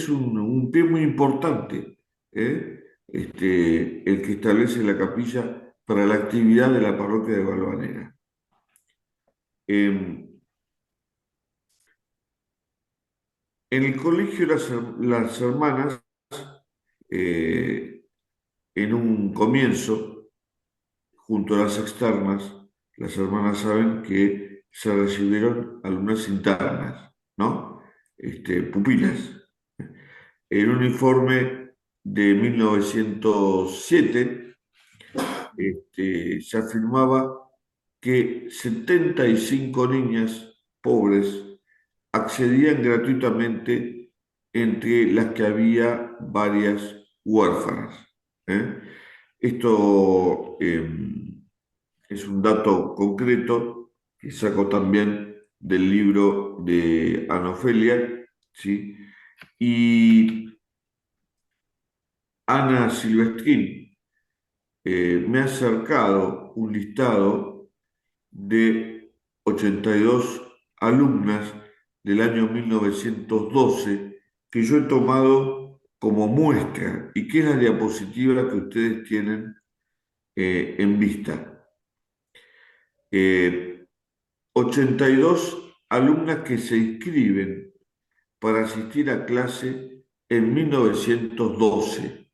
un pie muy importante el que establece la capilla para la actividad de la parroquia de Valvanera. En el colegio las hermanas, en un comienzo, junto a las externas, las hermanas saben que se recibieron alumnas internas, ¿no? Pupilas. El uniforme de 1907 se afirmaba que 75 niñas pobres accedían gratuitamente, entre las que había varias huérfanas. Esto es un dato concreto que saco también del libro de Ana Ofelia, ¿sí? Y Ana Silvestrín me ha acercado un listado de 82 alumnas del año 1912 que yo he tomado como muestra y que es la diapositiva que ustedes tienen en vista. 82 alumnas que se inscriben para asistir a clase en 1912.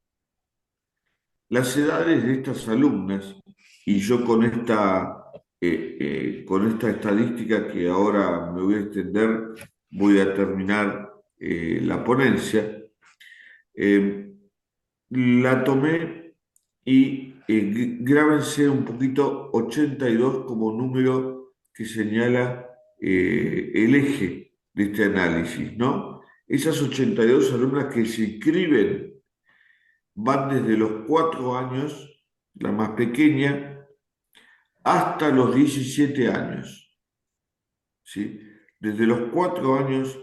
Las edades de estas alumnas, y yo con esta estadística que ahora me voy a extender, voy a terminar la ponencia, la tomé y grábense un poquito 82 como número que señala el eje de este análisis, ¿no? Esas 82 alumnas que se inscriben van desde los 4 años, la más pequeña, hasta los 17 años, ¿sí? Desde los 4 años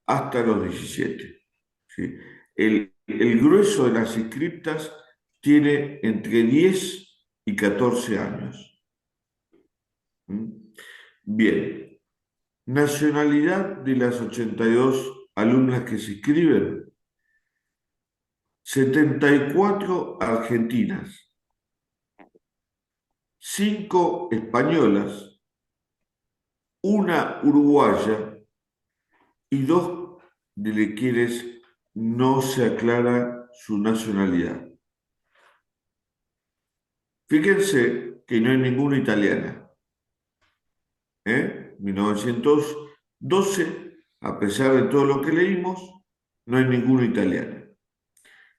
hasta los 17, ¿sí? El grueso de las inscriptas tiene entre 10 y 14 años. Bien, nacionalidad de las 82 alumnas que se inscriben: 74 argentinas, 5 españolas, 1 uruguaya y 2 de quienes no se aclara su nacionalidad. Fíjense que no hay ninguna italiana. 1912, a pesar de todo lo que leímos, no hay ninguna italiana.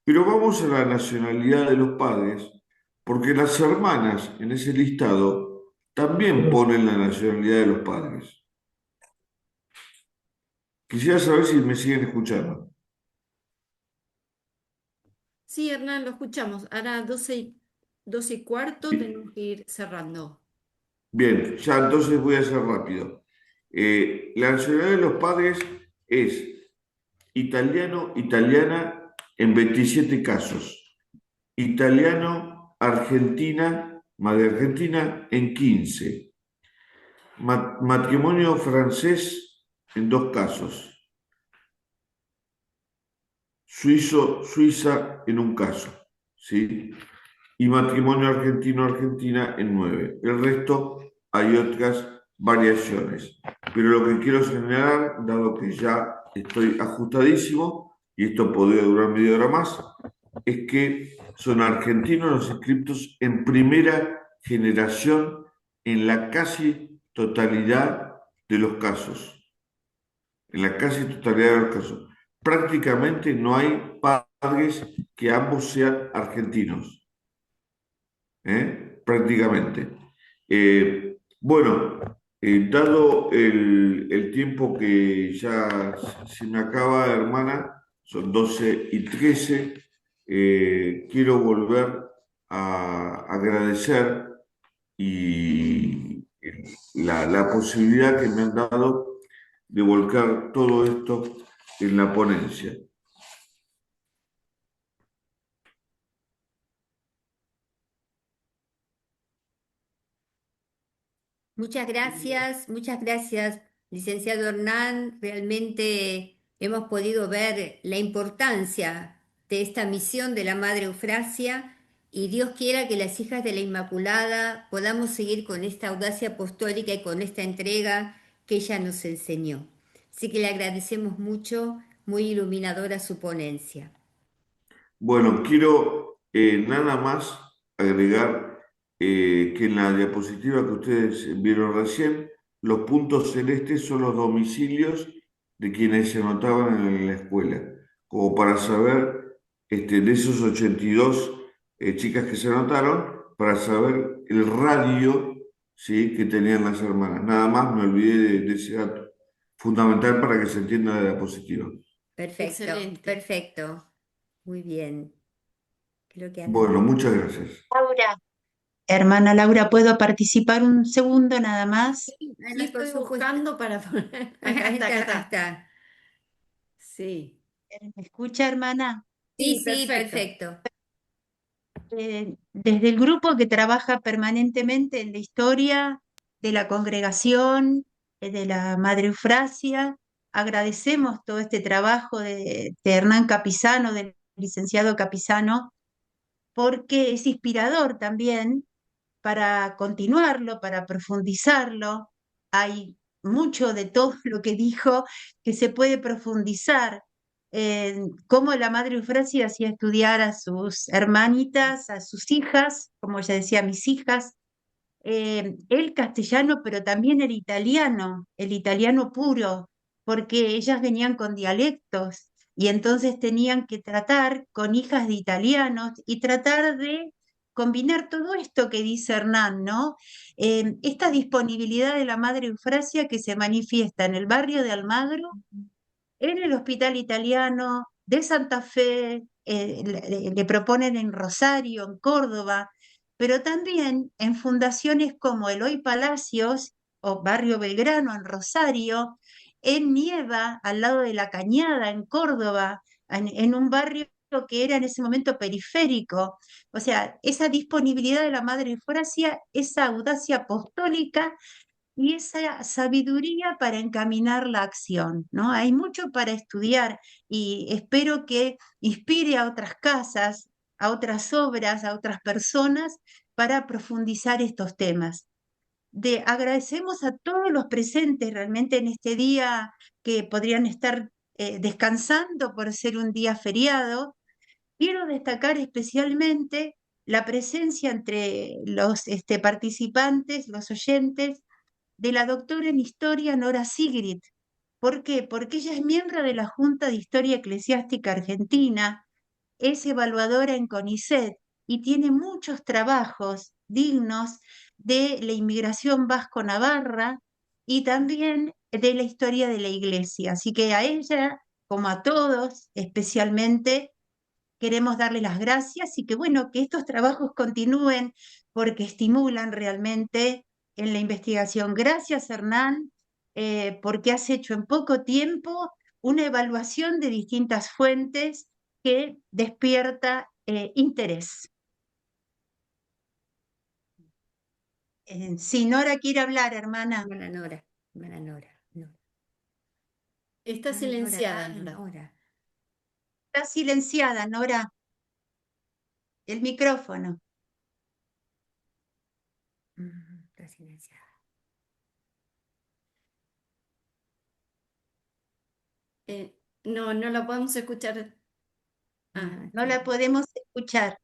Pero vamos a la nacionalidad de los padres, porque las hermanas en ese listado también ponen la nacionalidad de los padres. Quisiera saber si me siguen escuchando. Sí, Hernán, lo escuchamos. Ahora 12:15 tenemos que ir cerrando. Bien, ya entonces voy a ser rápido. La nacionalidad de los padres es italiano, italiana en 27 casos. Italiano, argentina, madre argentina en 15. Matrimonio francés en 2 casos. Suiza en 1 caso, ¿sí? Y matrimonio argentino-argentina en 9. El resto hay otras variaciones. Pero lo que quiero señalar, dado que ya estoy ajustadísimo, y esto podría durar media hora más, es que son argentinos los inscriptos en primera generación en la casi totalidad de los casos. En la casi totalidad de los casos. Prácticamente no hay padres que ambos sean argentinos. Prácticamente. Bueno, dado el tiempo que ya se me acaba, hermana, son 12:13, quiero volver a agradecer y la posibilidad que me han dado de volcar todo esto en la ponencia. Muchas gracias, licenciado Hernán. Realmente hemos podido ver la importancia de esta misión de la Madre Eufrasia y Dios quiera que las hijas de la Inmaculada podamos seguir con esta audacia apostólica y con esta entrega que ella nos enseñó. Así que le agradecemos mucho, muy iluminadora su ponencia. Bueno, quiero nada más agregar que en la diapositiva que ustedes vieron recién, los puntos celestes son los domicilios de quienes se anotaban en la escuela, como para saber de esos 82 chicas que se anotaron, para saber el radio, ¿sí?, que tenían las hermanas. Nada más me olvidé de ese dato, fundamental para que se entienda la diapositiva. Perfecto, Excelente. perfecto. Muy bien. Creo que Bueno, muchas gracias. Laura, hermana Laura, ¿puedo participar un segundo nada más? Sí, Ana, por estoy supuesto. buscando para poner. Acá está, acá está. está. Sí. ¿Me escucha, hermana? Sí, Sí, sí, perfecto. perfecto. Desde el grupo que trabaja permanentemente en la historia de la congregación, de la Madre Eufrasia, agradecemos todo este trabajo de Hernán Capizano, del licenciado Capizano, porque es inspirador también para continuarlo, para profundizarlo. Hay mucho de todo lo que dijo que se puede profundizar cómo la madre Eufrasia hacía estudiar a sus hermanitas, a sus hijas, como ella decía, mis hijas, el castellano, pero también el italiano puro, porque ellas venían con dialectos y entonces tenían que tratar con hijas de italianos y tratar de combinar todo esto que dice Hernán, ¿no? Esta disponibilidad de la madre Eufrasia que se manifiesta en el barrio de Almagro, en el Hospital Italiano de Santa Fe, le proponen en Rosario, en Córdoba, pero también en fundaciones como Eloy Palacios o Barrio Belgrano en Rosario, en Nieva, al lado de La Cañada, en Córdoba, en un barrio que era en ese momento periférico. O sea, esa disponibilidad de la Madre Eufrasia, esa audacia apostólica y esa sabiduría para encaminar la acción, ¿no? Hay mucho para estudiar y espero que inspire a otras casas, a otras obras, a otras personas para profundizar estos temas. Agradecemos a todos los presentes realmente en este día que podrían estar descansando por ser un día feriado. Quiero destacar especialmente la presencia entre los participantes, los oyentes, de la doctora en Historia Nora Sigrid. ¿Por qué? Porque ella es miembro de la Junta de Historia Eclesiástica Argentina, es evaluadora en CONICET y tiene muchos trabajos dignos de la inmigración vasco-navarra y también de la historia de la Iglesia. Así que a ella, como a todos, especialmente, queremos darle las gracias y que bueno, que estos trabajos continúen porque estimulan realmente en la investigación. Gracias, Hernán, porque has hecho en poco tiempo una evaluación de distintas fuentes que despierta interés. Si Nora quiere hablar, hermana. Hermana Nora, hermana Nora. Está silenciada, Nora. Nora. Está silenciada, Nora. El micrófono. Está silenciada. No la podemos escuchar. No la podemos escuchar.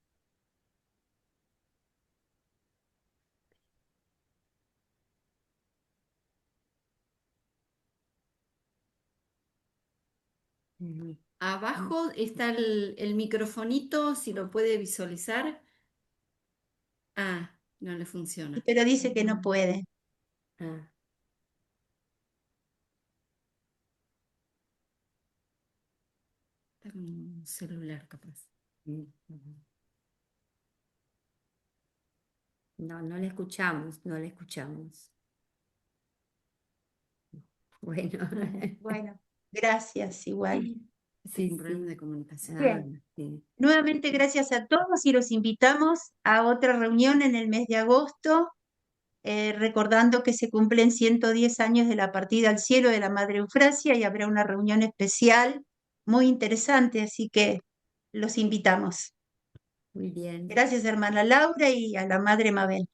Abajo está el microfonito, si lo puede visualizar. No le funciona. Pero dice que no puede. Está con un celular, capaz. No le escuchamos, no le escuchamos. Bueno, gracias, igual. Sí, un problema de comunicación. Sí. Nuevamente gracias a todos y los invitamos a otra reunión en el mes de agosto, recordando que se cumplen 110 años de la partida al cielo de la Madre Eufrasia y habrá una reunión especial muy interesante, así que los invitamos. Muy bien. Gracias, hermana Laura, y a la Madre Mabel.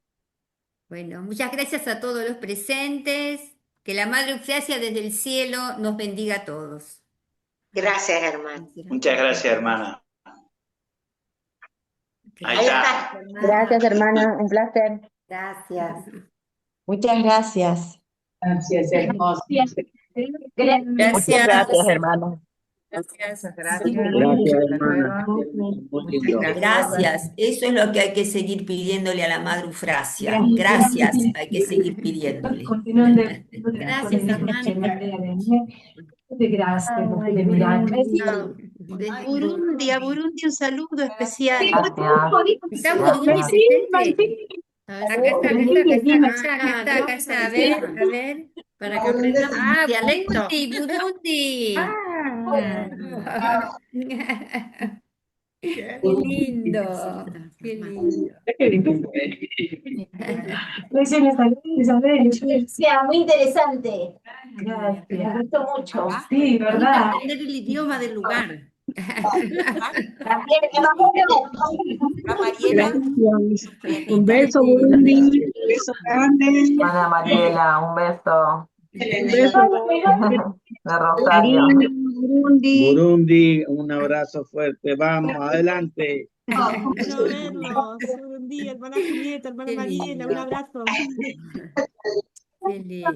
Bueno, muchas gracias a todos los presentes. Que la Madre Eufrasia desde el cielo nos bendiga a todos. Gracias, hermano. Muchas gracias, hermana. Ahí está. Gracias, hermana. Un placer. Gracias. Muchas gracias. Gracias, hermoso. Gracias. Muchas gracias, hermana. Gracias. Gracias, hermana. Muy lindo. Gracias, eso es lo que hay que seguir pidiéndole a la Madre Eufrasia. Gracias, hay que seguir pidiéndole. Gracias, hermana. A Burundi un saludo especial. Está Burundi presente. Acá está. A ver. Para que aprendamos dialecto. Burundi. Qué lindo. Qué lindo. Muy interesante. Gracias. Me gustó mucho. Sí, ¿verdad? Aprender el idioma del lugar. Un beso, Burundi. Un beso grande. Ana Mariela, un beso. Un beso. Rosario. Cariño, Burundi. Burundi, un abrazo fuerte. Vamos, adelante. Bueno verlos. Buen día, hermana Julieta, hermana Qué Mariela, un lindo. abrazo. Qué lindo.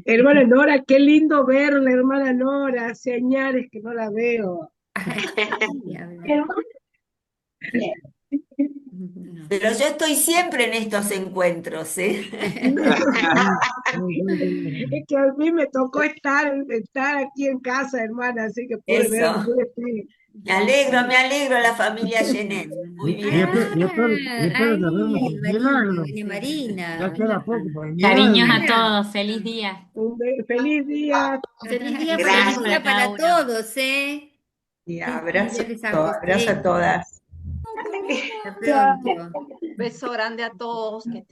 Hermana Nora, qué lindo verla, hermana Nora. Hace años que no la veo. Ni hablar. Pero yo estoy siempre en estos encuentros, ¿eh? Es que a mí me tocó estar aquí en casa, hermana, así que pude ver. Eso. Me alegro, la familia Genet. Muy bien. Ay, Marina. Cariños a todos, feliz día. Feliz día. Feliz día Gracias. para todos, ¿eh? Y abrazo, Feliz San José. abrazo a todas. Hasta pronto. Beso grande a todos. Que estén